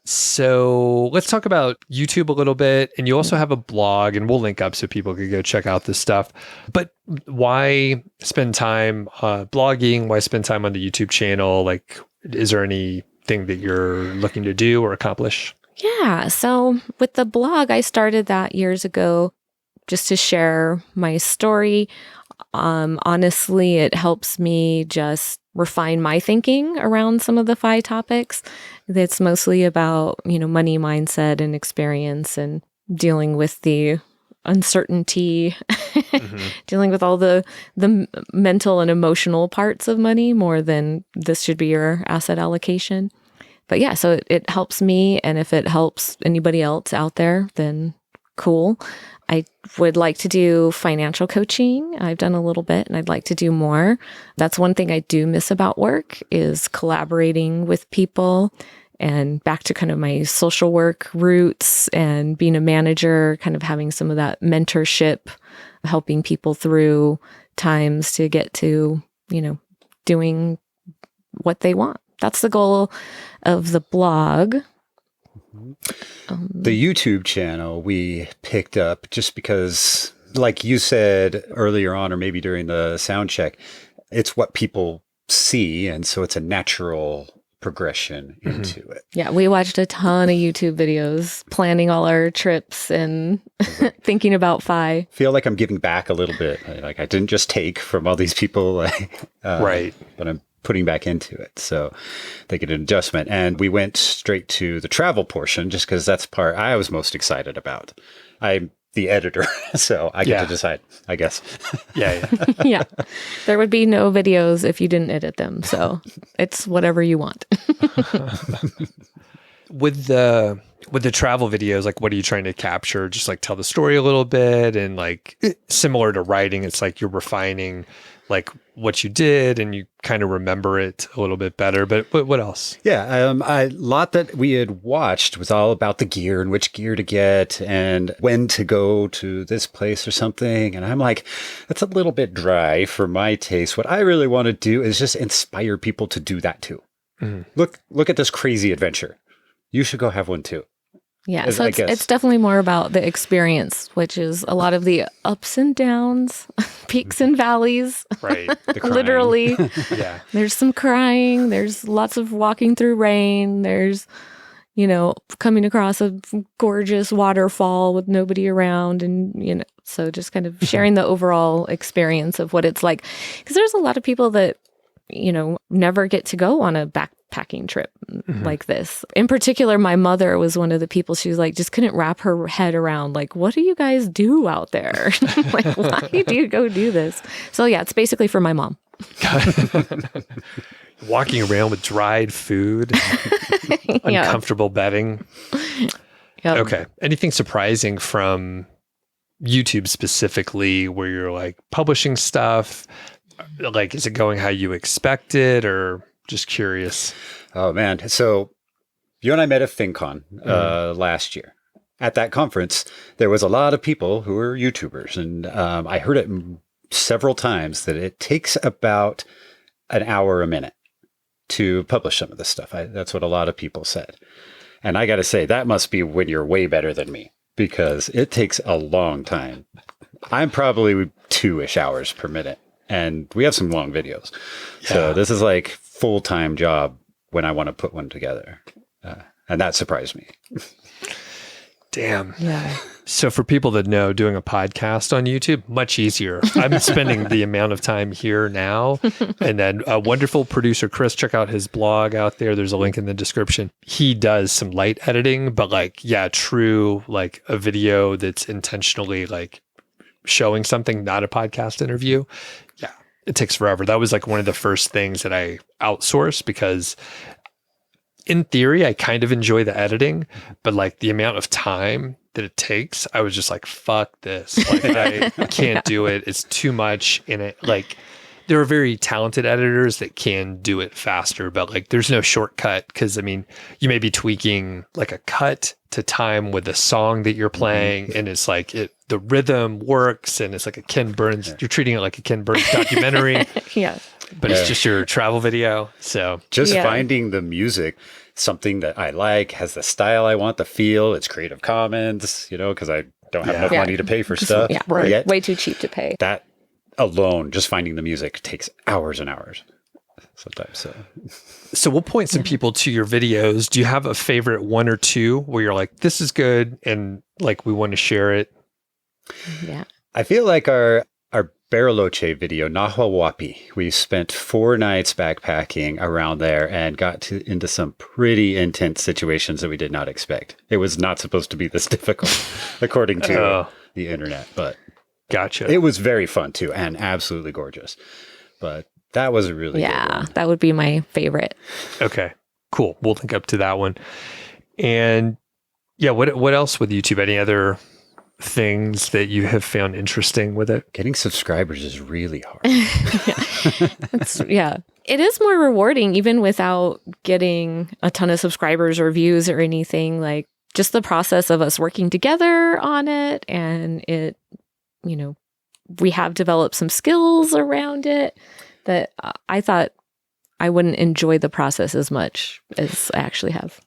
So let's talk about YouTube a little bit. And you also have a blog, and we'll link up so people can go check out this stuff. But why spend time blogging? Why spend time on the YouTube channel? Like, is there anything that you're looking to do or accomplish? Yeah. So with the blog, I started that years ago just to share my story. Honestly, it helps me just refine my thinking around some of the FI topics. It's mostly about, money mindset and experience and dealing with the uncertainty, dealing with all the mental and emotional parts of money more than this should be your asset allocation. But yeah, so it helps me. And if it helps anybody else out there, then cool. I would like to do financial coaching. I've done a little bit and I'd like to do more. That's one thing I do miss about work is collaborating with people, and back to kind of my social work roots and being a manager, kind of having some of that mentorship, helping people through times to get to, doing what they want. That's the goal of the blog. The YouTube channel we picked up just because, like you said earlier on, or maybe during the sound check, it's what people see. And so it's a natural progression into it. Yeah, we watched a ton of YouTube videos, planning all our trips and thinking about FI. Feel like I'm giving back a little bit. Like I didn't just take from all these people, Right. But I'm putting back into it. So they get an adjustment. And we went straight to the travel portion just because that's part I was most excited about. I'm the editor, so I get to decide, I guess. Yeah. Yeah. There would be no videos if you didn't edit them. So it's whatever you want. With the travel videos, like what are you trying to capture? Just like tell the story a little bit, and like similar to writing, it's like you're refining like what you did and you kind of remember it a little bit better. But what else? Yeah, a lot that we had watched was all about the gear and which gear to get and when to go to this place or something. And I'm like, that's a little bit dry for my taste. What I really want to do is just inspire people to do that too. Mm-hmm. Look at this crazy adventure. You should go have one too. Yeah, so it's definitely more about the experience, which is a lot of the ups and downs, peaks and valleys. Right. Literally. Yeah. There's some crying. There's lots of walking through rain. There's, coming across a gorgeous waterfall with nobody around. And, so just kind of sharing the overall experience of what it's like. Because there's a lot of people that never get to go on a backpacking trip like this. In particular, my mother was one of the people, she was like, just couldn't wrap her head around, like, what do you guys do out there? Like, why do you go do this? So yeah, it's basically for my mom. Walking around with dried food, uncomfortable bedding. Yep. Okay. Anything surprising from YouTube specifically where you're like publishing stuff? Like, is it going how you expected, or just curious? Oh, man. So you and I met at FinCon last year. At that conference, there was a lot of people who were YouTubers. And I heard it several times that it takes about an hour a minute to publish some of this stuff. That's what a lot of people said. And I got to say, that must be when you're way better than me, because it takes a long time. I'm probably 2-ish hours per minute, and we have some long videos. Yeah. So this is like full-time job when I want to put one together. And that surprised me. Damn. Yeah. So for people that know, doing a podcast on YouTube, much easier. I'm spending the amount of time here now. And then a wonderful producer, Chris, check out his blog out there. There's a link in the description. He does some light editing, but like, yeah, true, like a video that's intentionally like showing something, not a podcast interview. Yeah, it takes forever. That was like one of the first things that I outsourced, because in theory, I kind of enjoy the editing, but like the amount of time that it takes, I was just like, fuck this. Like, I can't do it. It's too much in it. Like, there are very talented editors that can do it faster, but like there's no shortcut, because I mean, you may be tweaking like a cut to time with a song that you're playing, and it's like the rhythm works, and it's like a Ken Burns, you're treating it like a Ken Burns documentary. Yeah. But it's just your travel video. So just finding the music, something that I like, has the style I want, the feel, it's Creative Commons, because I don't have enough money to pay for stuff. Yeah, right. Yet. Way too cheap to pay. That alone, just finding the music, takes hours and hours sometimes. So we'll point some people to your videos. Do you have a favorite one or two where you're like, this is good, and like we want to share it? Yeah. I feel like our Bariloche video, Nahuel Huapi, we spent 4 nights backpacking around there and got into some pretty intense situations that we did not expect. It was not supposed to be this difficult, according to the internet, but gotcha. It was very fun too, and absolutely gorgeous. But that was a really good one. That would be my favorite. Okay, cool. We'll link up to that one. And yeah, what else with YouTube? Any other things that you have found interesting with it? Getting subscribers is really hard. It is more rewarding, even without getting a ton of subscribers or views or anything. Like, just the process of us working together on it, and it, we have developed some skills around it that I thought I wouldn't enjoy the process as much as I actually have.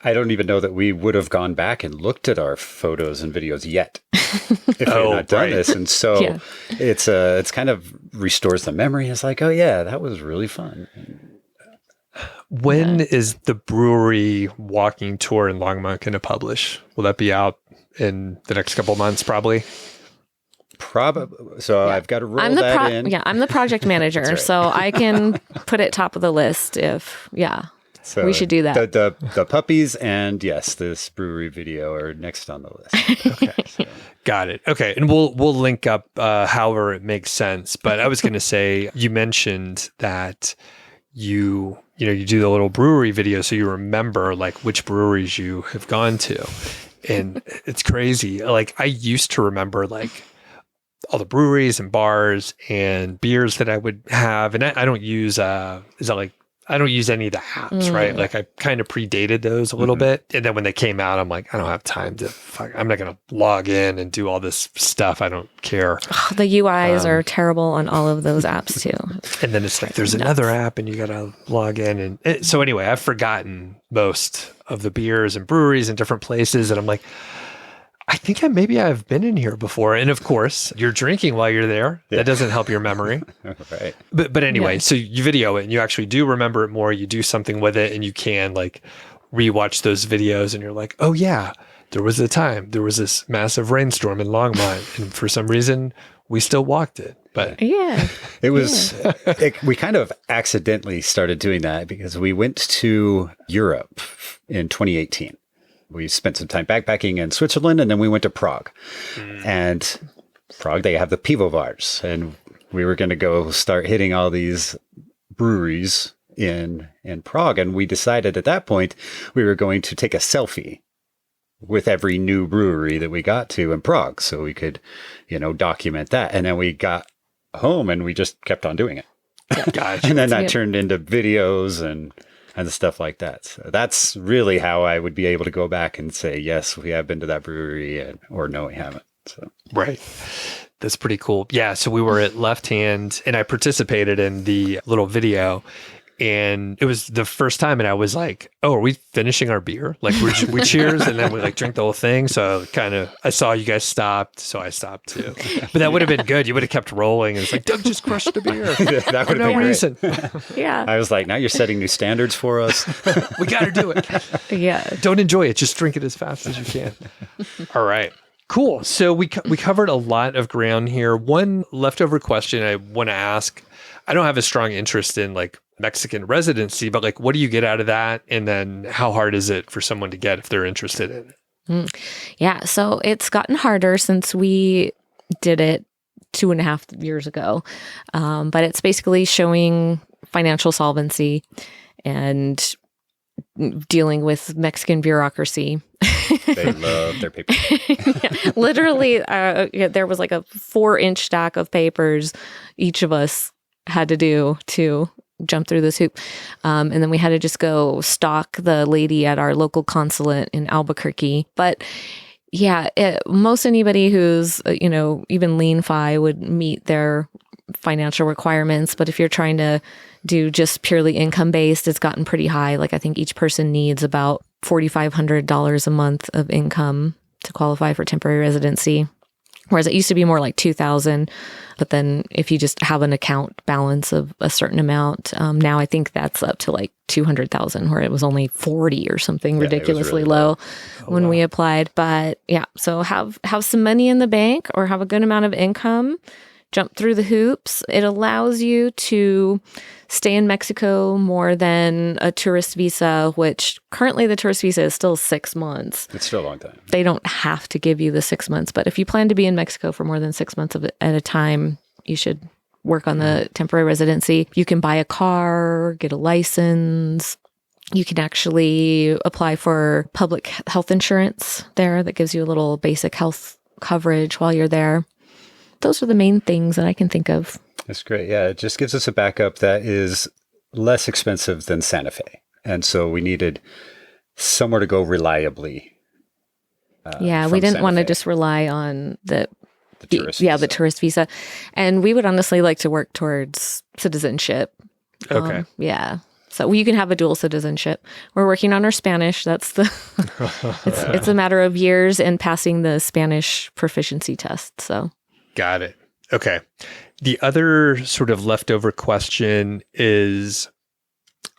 I don't even know that we would have gone back and looked at our photos and videos yet if we had not done this. And so it's kind of restores the memory. It's like, oh yeah, that was really fun. When is the brewery walking tour in Longmont going to publish? Will that be out in the next couple months, probably? Probably. So I've got to roll that in. Yeah, I'm the project manager, right. So I can put it top of the list if, So we should do that. The puppies and yes, this brewery video are next on the list. Okay. Got it. Okay. And we'll link up however it makes sense. But I was going to say, you mentioned that you do the little brewery video, so you remember like which breweries you have gone to. And it's crazy. Like, I used to remember like all the breweries and bars and beers that I would have. And I don't use I don't use any of the apps, right? Like, I kind of predated those a little bit. And then when they came out, I'm like, I don't have time to I'm not going to log in and do all this stuff. I don't care. The UIs are terrible on all of those apps too. And then it's like, there's another app and you got to log in. And so anyway, I've forgotten most of the beers and breweries in different places. And I'm like, I think maybe I've been in here before. And of course, you're drinking while you're there. Yeah. That doesn't help your memory. Right. But anyway, so you video it and you actually do remember it more. You do something with it and you can like rewatch those videos and you're like, oh yeah, there was a time, there was this massive rainstorm in Longmont. And for some reason, we still walked it. But Yeah. It was, we kind of accidentally started doing that because we went to Europe in 2018. We spent some time backpacking in Switzerland, and then we went to Prague. And Prague, they have the pivovars, and we were going to go start hitting all these breweries in Prague. And we decided at that point we were going to take a selfie with every new brewery that we got to in Prague, so we could, document that. And then we got home and we just kept on doing it. Gotcha. And then that turned into videos and stuff like that. So that's really how I would be able to go back and say, yes, we have been to that brewery, or no, we haven't. So Right. That's pretty cool. Yeah. So we were at Left Hand and I participated in the little video, and it was the first time. And I was like, oh, are we finishing our beer? Like we cheers and then we like drink the whole thing. So I saw you guys stopped. So I stopped too. But that would have been good. You would have kept rolling. And it's like, Doug just crushed the beer. that would For no have been reason. Yeah. I was like, now you're setting new standards for us. We got to do it. Yeah. Don't enjoy it. Just drink it as fast as you can. All right. Cool. So we covered a lot of ground here. One leftover question I want to ask. I don't have a strong interest in like Mexican residency, but like, what do you get out of that? And then how hard is it for someone to get if they're interested in it? Yeah. So it's gotten harder since we did it 2.5 years ago. But it's basically showing financial solvency and dealing with Mexican bureaucracy. They love their paper. Yeah, literally, there was like a 4-inch stack of papers each of us had to do to jump through this hoop. And then we had to just go stalk the lady at our local consulate in Albuquerque. But yeah, most anybody who's, even lean fi would meet their financial requirements. But if you're trying to do just purely income based, it's gotten pretty high. Like I think each person needs about $4,500 a month of income to qualify for temporary residency. Whereas it used to be more like $2,000. But then if you just have an account balance of a certain amount, now I think that's up to like $200,000, where it was only 40 or something ridiculously really low when we applied. But yeah, so have some money in the bank or have a good amount of income, jump through the hoops. It allows you to stay in Mexico more than a tourist visa, which currently the tourist visa is still 6 months. It's still a long time. They don't have to give you the 6 months, but if you plan to be in Mexico for more than 6 months at a time, you should work on the temporary residency. You can buy a car, get a license. You can actually apply for public health insurance there that gives you a little basic health coverage while you're there. Those are the main things that I can think of. That's great. Yeah, it just gives us a backup that is less expensive than Santa Fe. And so we needed somewhere to go reliably. We didn't want to just rely on the tourist visa. the tourist visa. And we would honestly like to work towards citizenship. Okay. So you can have a dual citizenship. We're working on our Spanish. That's it's a matter of years and passing the Spanish proficiency test. So. Got it. Okay. The other sort of leftover question is,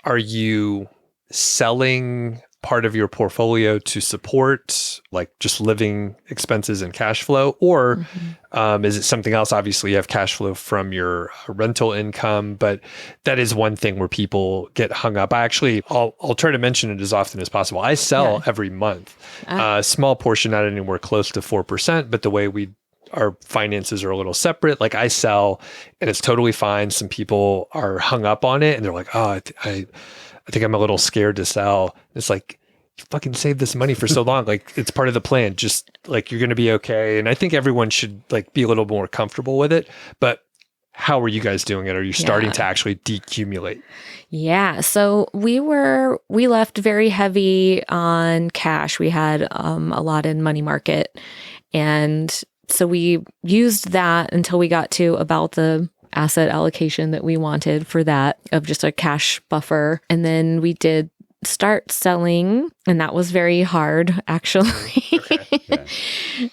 are you selling part of your portfolio to support like just living expenses and cash flow? Or is it something else? Obviously, you have cash flow from your rental income, but that is one thing where people get hung up. I'll try to mention it as often as possible. I sell every month, a small portion, not anywhere close to 4%, but the way our finances are a little separate. Like I sell and it's totally fine. Some people are hung up on it and they're like, oh, I think I'm a little scared to sell. It's like, you fucking saved this money for so long. Like it's part of the plan. Just like, you're going to be okay. And I think everyone should like be a little more comfortable with it. But how are you guys doing it? Are you starting to actually decumulate? Yeah. So we left very heavy on cash. We had a lot in money market. And so we used that until we got to about the asset allocation that we wanted for that, of just a cash buffer. And then we did start selling, and that was very hard, actually. Yeah.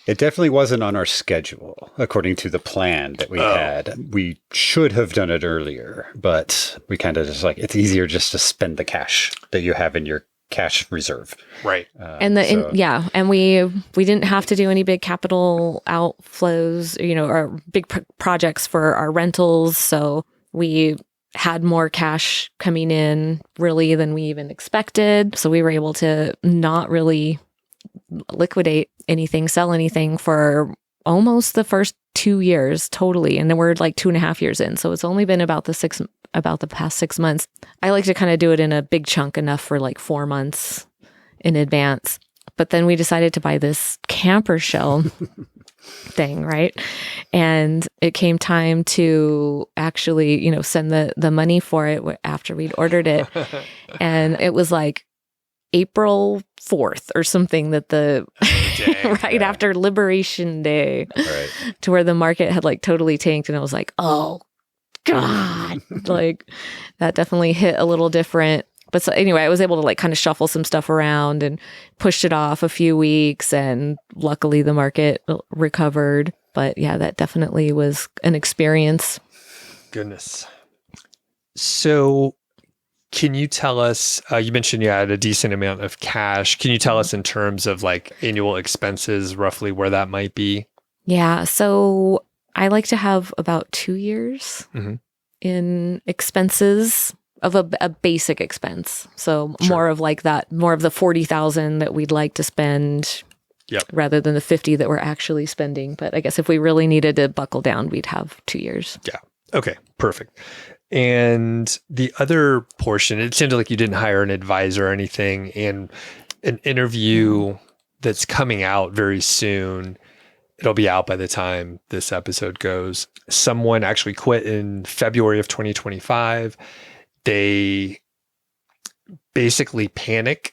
It definitely wasn't on our schedule, according to the plan that we had. We should have done it earlier, but we kind of just like, it's easier just to spend the cash that you have in your cash reserve. Right. And and we didn't have to do any big capital outflows, or big projects for our rentals. So we had more cash coming in really than we even expected. So we were able to not really liquidate anything, sell anything for almost the first 2 years totally. And then we're like 2.5 years in. So it's only been about the past 6 months. I like to kind of do it in a big chunk, enough for like 4 months in advance. But then we decided to buy this camper shell thing, right? And it came time to actually, send the money for it after we'd ordered it. And it was like April 4th or something that right after Liberation Day, to where the market had like totally tanked. And I was like, oh God, like that definitely hit a little different. But so anyway, I was able to like kind of shuffle some stuff around and pushed it off a few weeks. And luckily the market recovered. But yeah, that definitely was an experience. Goodness. So can you tell us, you mentioned you had a decent amount of cash. Can you tell us in terms of like annual expenses, roughly where that might be? Yeah. So I like to have about 2 years in expenses of a basic expense. So more of like that, more of the 40,000 that we'd like to spend rather than the 50 that we're actually spending. But I guess if we really needed to buckle down, we'd have 2 years. Yeah. Okay. Perfect. And the other portion, it sounded like you didn't hire an advisor or anything, and an interview that's coming out very soon. It'll be out by the time this episode goes. Someone actually quit in February of 2025. They basically panicked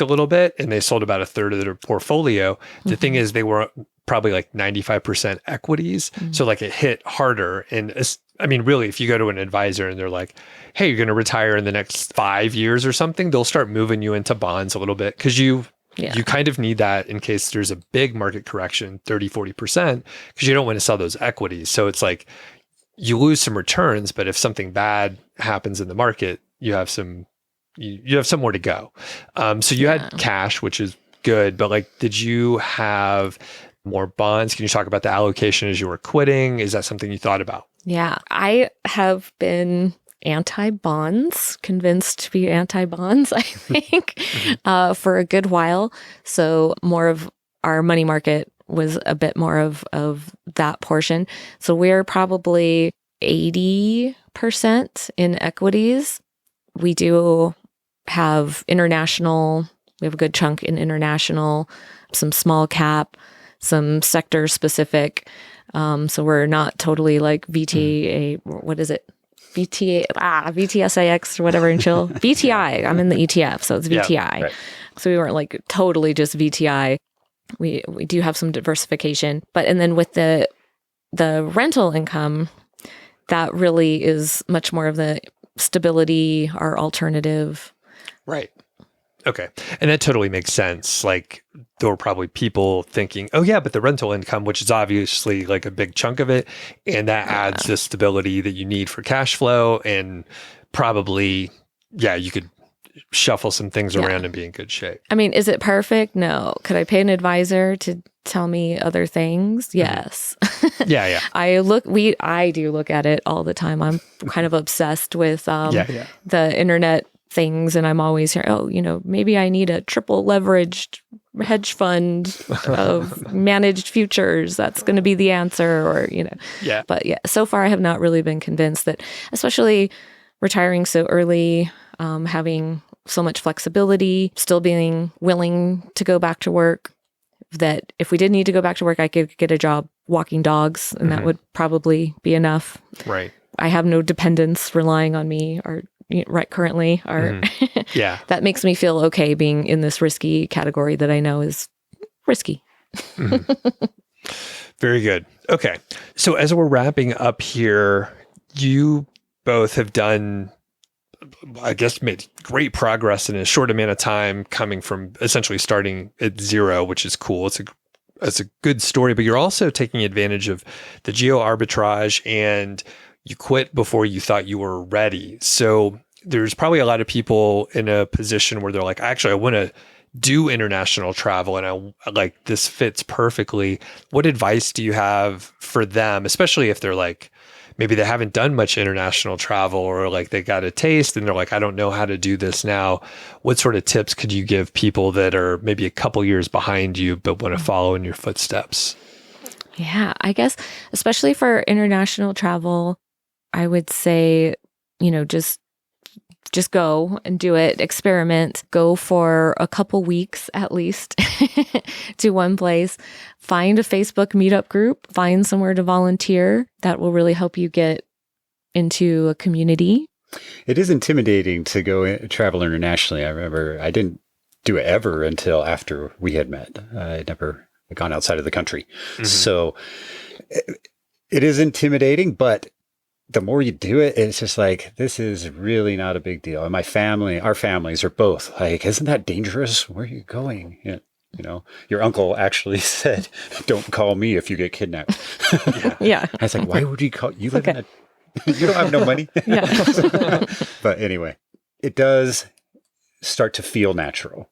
a little bit, and they sold about a third of their portfolio. The thing is, they were probably like 95% equities. So like it hit harder. And I mean, really, if you go to an advisor and they're like, hey, you're going to retire in the next 5 years or something, they'll start moving you into bonds a little bit, because you kind of need that in case there's a big market correction, 30, 40%, because you don't want to sell those equities. So it's like you lose some returns, but if something bad happens in the market, you have somewhere to go. So you had cash, which is good, but like, did you have more bonds? Can you talk about the allocation as you were quitting? Is that something you thought about? Yeah, I have been anti-bonds, convinced to be anti-bonds, I think, for a good while. So more of our money market was a bit more of that portion. So we're probably 80% in equities. We do have international. We have a good chunk in international, some small cap, some sector specific. So we're not totally like VTA, what is it? VTSIX or whatever in chill. VTI. I'm in the ETF, so it's VTI. Yeah, right. So we weren't like totally just VTI. We do have some diversification, and then with the rental income, that really is much more of the stability, our alternative. Right. Okay. And that totally makes sense. Like, there were probably people thinking, oh yeah, but the rental income, which is obviously like a big chunk of it, and that adds the stability that you need for cash flow, and probably, you could shuffle some things around and be in good shape. I mean, is it perfect? No. Could I pay an advisor to tell me other things? Yes. Yeah. I do look at it all the time. I'm kind of obsessed with the internet things, and I'm always here, maybe I need a triple leveraged hedge fund of managed futures. That's going to be the answer, or, But so far I have not really been convinced that, especially retiring so early, having so much flexibility, still being willing to go back to work, that if we did need to go back to work, I could get a job walking dogs, and that would probably be enough. Right. I have no dependents relying on me currently. That makes me feel okay being in this risky category that I know is risky. Very good. Okay. So as we're wrapping up here, you both have done, I guess, made great progress in a short amount of time, coming from essentially starting at zero, which is cool. It's a good story, but you're also taking advantage of the geo-arbitrage, and you quit before you thought you were ready. So there's probably a lot of people in a position where they're like, actually, I want to do international travel and I like this fits perfectly. What advice do you have for them, especially if they're like, maybe they haven't done much international travel or like they got a taste and they're like, I don't know how to do this now. What sort of tips could you give people that are maybe a couple years behind you, but want to follow in your footsteps? Yeah, I guess, especially for international travel, I would say, just go and do it, experiment, go for a couple weeks at least to one place, find a Facebook meetup group, find somewhere to volunteer. That will really help you get into a community. It is intimidating to go travel internationally. I remember I didn't do it ever until after we had met. I'd never gone outside of the country. Mm-hmm. So it is intimidating, but the more you do it, it's just like, this is really not a big deal. And our families are both like, isn't that dangerous? Where are you going? Your uncle actually said, don't call me if you get kidnapped. Yeah. I was like, why would you call? You live in you don't have no money. Yeah. But anyway, it does start to feel natural.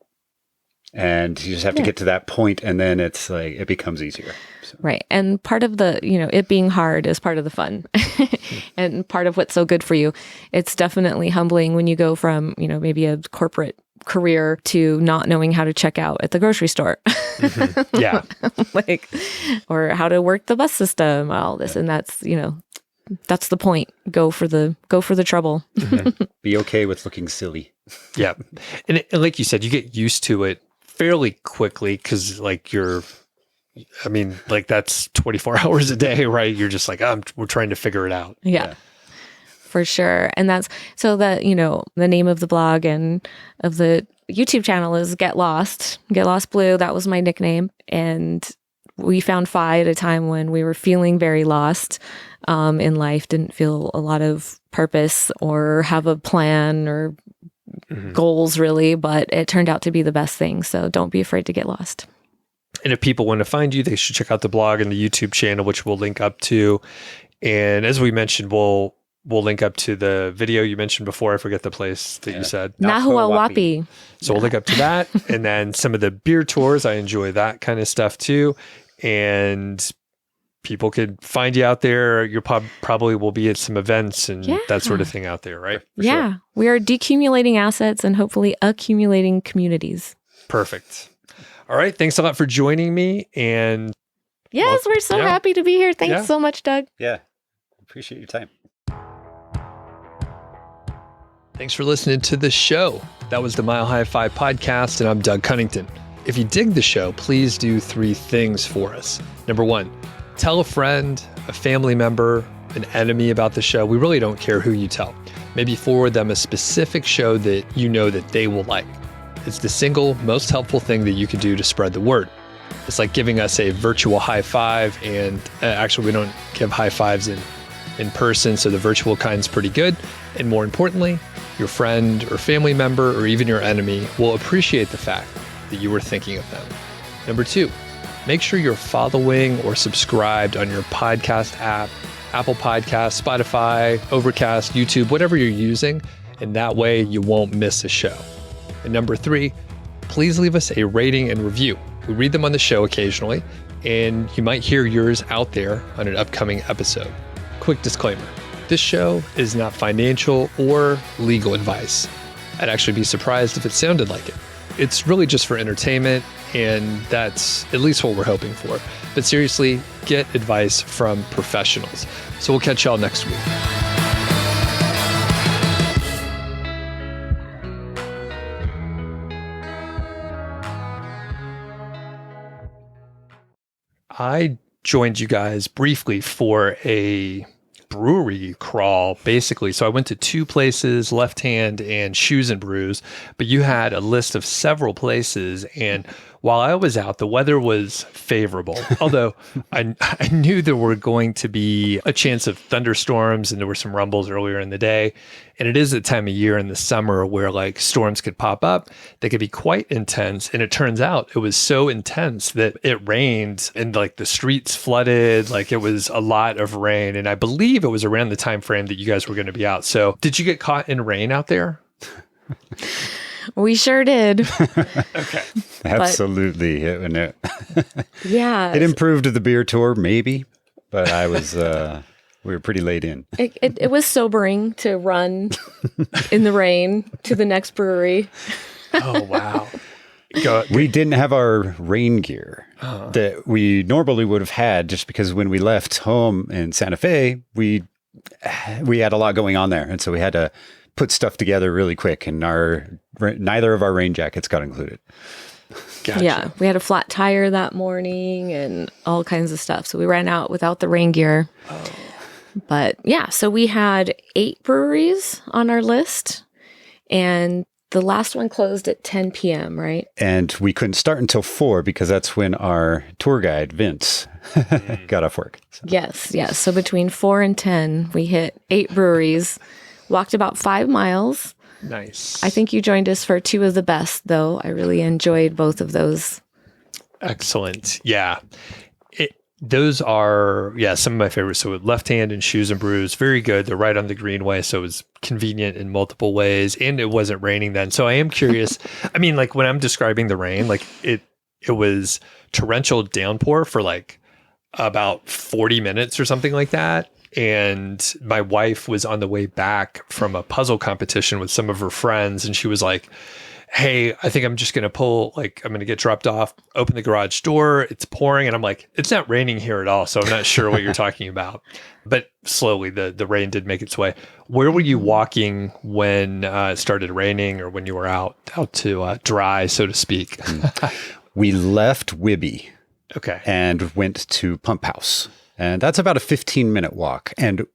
And you just have to get to that point, and then it's like, it becomes easier. So. Right. And part of the, it being hard is part of the fun and part of what's so good for you. It's definitely humbling when you go from, maybe a corporate career to not knowing how to check out at the grocery store. Mm-hmm. Yeah. Or how to work the bus system, all this. And that's, that's the point. Go for the trouble. Mm-hmm. Be okay with looking silly. Yeah. And like you said, you get used to it fairly quickly because that's 24 hours a day, right? You're just like, we're trying to figure it out. Yeah, for sure. And that's so that, the name of the blog and of the YouTube channel is Get Lost Blue. That was my nickname. And we found Fi at a time when we were feeling very lost in life, didn't feel a lot of purpose or have a plan or goals really, but it turned out to be the best thing. So don't be afraid to get lost. And if people want to find you, they should check out the blog and the YouTube channel, which we'll link up to. And as we mentioned, we'll link up to the video you mentioned before. I forget the place that you said. Nahuel Huapi. So we'll link up to that. And then some of the beer tours. I enjoy that kind of stuff too. And people could find you out there. You probably will be at some events and that sort of thing out there, right? For sure. We are decumulating assets and hopefully accumulating communities. Perfect. All right. Thanks a lot for joining me. And yes, we're so happy to be here. Thanks so much, Doug. Yeah. Appreciate your time. Thanks for listening to the show. That was the Mile High 5 podcast, and I'm Doug Cunnington. If you dig the show, please do 3 things for us. Number 1, tell a friend, a family member, an enemy about the show. We really don't care who you tell. Maybe forward them a specific show that you know that they will like. It's the single most helpful thing that you can do to spread the word. It's like giving us a virtual high five, and actually we don't give high fives in person, so the virtual kind's pretty good. And more importantly, your friend or family member or even your enemy will appreciate the fact that you were thinking of them. Number 2, make sure you're following or subscribed on your podcast app, Apple Podcasts, Spotify, Overcast, YouTube, whatever you're using, and that way you won't miss a show. And number 3, please leave us a rating and review. We read them on the show occasionally, and you might hear yours out there on an upcoming episode. Quick disclaimer, this show is not financial or legal advice. I'd actually be surprised if it sounded like it. It's really just for entertainment, and that's at least what we're hoping for. But seriously, get advice from professionals. So we'll catch y'all next week. I joined you guys briefly for a brewery crawl, basically. So I went to 2 places, Left Hand and Shoes and Brews, but you had a list of several places. And while I was out, the weather was favorable. Although I knew there were going to be a chance of thunderstorms and there were some rumbles earlier in the day. And it is a time of year in the summer where like storms could pop up. They could be quite intense. And it turns out it was so intense that it rained and like the streets flooded. Like it was a lot of rain. And I believe it was around the time frame that you guys were going to be out. So did you get caught in rain out there? We sure did. Okay. Absolutely. Yeah. It improved the beer tour, maybe, but I was, we were pretty late in. It was sobering to run in the rain to the next brewery. Oh, wow. We didn't have our rain gear that we normally would have had just because when we left home in Santa Fe, we had a lot going on there. And so we had to put stuff together really quick, and neither of our rain jackets got included. Gotcha. Yeah, we had a flat tire that morning and all kinds of stuff. So we ran out without the rain gear. Oh. But yeah, so we had 8 breweries on our list, and the last one closed at 10 p.m., right? And we couldn't start until 4 because that's when our tour guide, Vince, got off work. So. Yes. So between 4 and 10, we hit 8 breweries, walked about 5 miles. Nice. I think you joined us for 2 of the best, though. I really enjoyed both of those. Excellent. Yeah. Those are, some of my favorites. So Left Hand and Shoes and Brews, very good. They're right on the Greenway, so it was convenient in multiple ways, and it wasn't raining then. So I am curious. I mean, like when I'm describing the rain, like it was torrential downpour for like about 40 minutes or something like that. And my wife was on the way back from a puzzle competition with some of her friends, and she was like, hey, I think I'm just going to I'm going to get dropped off, open the garage door. It's pouring. And I'm like, it's not raining here at all. So I'm not sure what you're talking about. But slowly the rain did make its way. Where were you walking when it started raining, or when you were out to dry, so to speak? We left Wibby. Okay. And went to Pump House. And that's about a 15-minute walk. And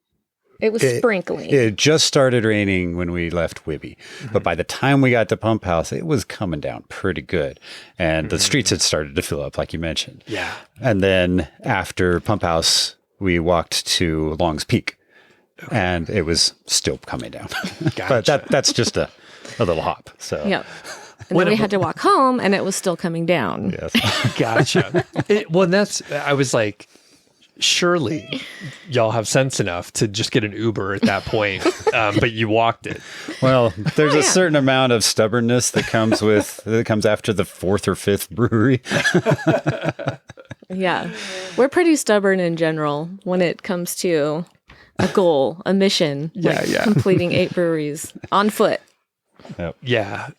it was sprinkling. It just started raining when we left Wibby. Mm-hmm. But by the time we got to Pump House, it was coming down pretty good. And the streets had started to fill up, like you mentioned. Yeah. And then after Pump House, we walked to Long's Peak. Okay. And it was still coming down. Gotcha. But that's just a little hop. So. Yep. And then we had to walk home, and it was still coming down. Yes. Gotcha. I was like, surely y'all have sense enough to just get an Uber at that point, but you walked it. Well, there's a certain amount of stubbornness that comes after the 4th or 5th brewery. Yeah, we're pretty stubborn in general when it comes to a goal, a mission. Completing 8 breweries on foot. Yep. Yeah.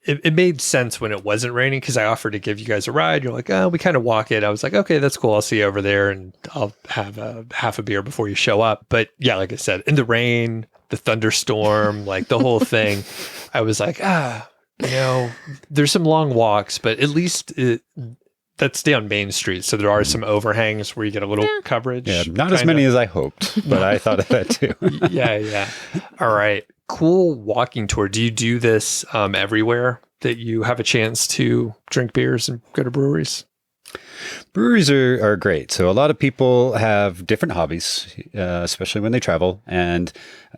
It made sense when it wasn't raining, because I offered to give you guys a ride. You're like, oh, we kind of walk it. I was like, okay, that's cool. I'll see you over there, and I'll have half a beer before you show up. But yeah, like I said, in the rain, the thunderstorm, like the whole thing, I was like, there's some long walks, but at least that's down Main Street. So there are some overhangs where you get a little coverage. Yeah, not as many as I hoped, but I thought of that too. Yeah. All right. Cool walking tour. Do you do this everywhere that you have a chance to drink beers and go to breweries? Breweries are great. So a lot of people have different hobbies, especially when they travel. And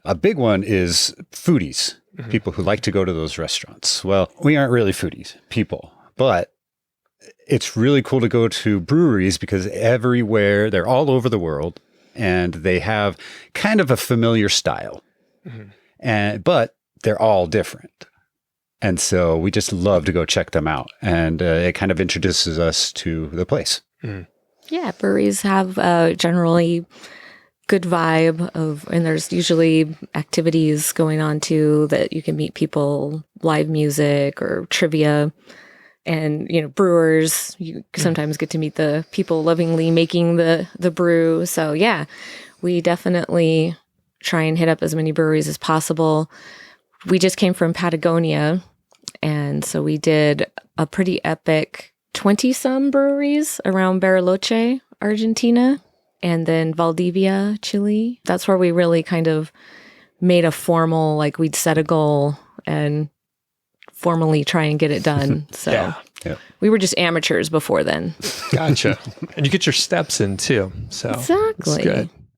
a big one is foodies, people who like to go to those restaurants. Well, we aren't really foodies people, but it's really cool to go to breweries because everywhere, they're all over the world, and they have kind of a familiar style. But they're all different. And so we just love to go check them out. And it kind of introduces us to the place. Yeah, breweries have generally good vibe and there's usually activities going on too, that you can meet people, live music or trivia. And, brewers, you sometimes get to meet the people lovingly making the brew. So yeah, we definitely try and hit up as many breweries as possible. We just came from Patagonia, and so we did a pretty epic 20-some breweries around Bariloche, Argentina, and then Valdivia, Chile. That's where we really kind of made a formal, we'd set a goal and formally try and get it done. So Yeah. we were just amateurs before then. Gotcha. And you get your steps in too. So Exactly. it's good.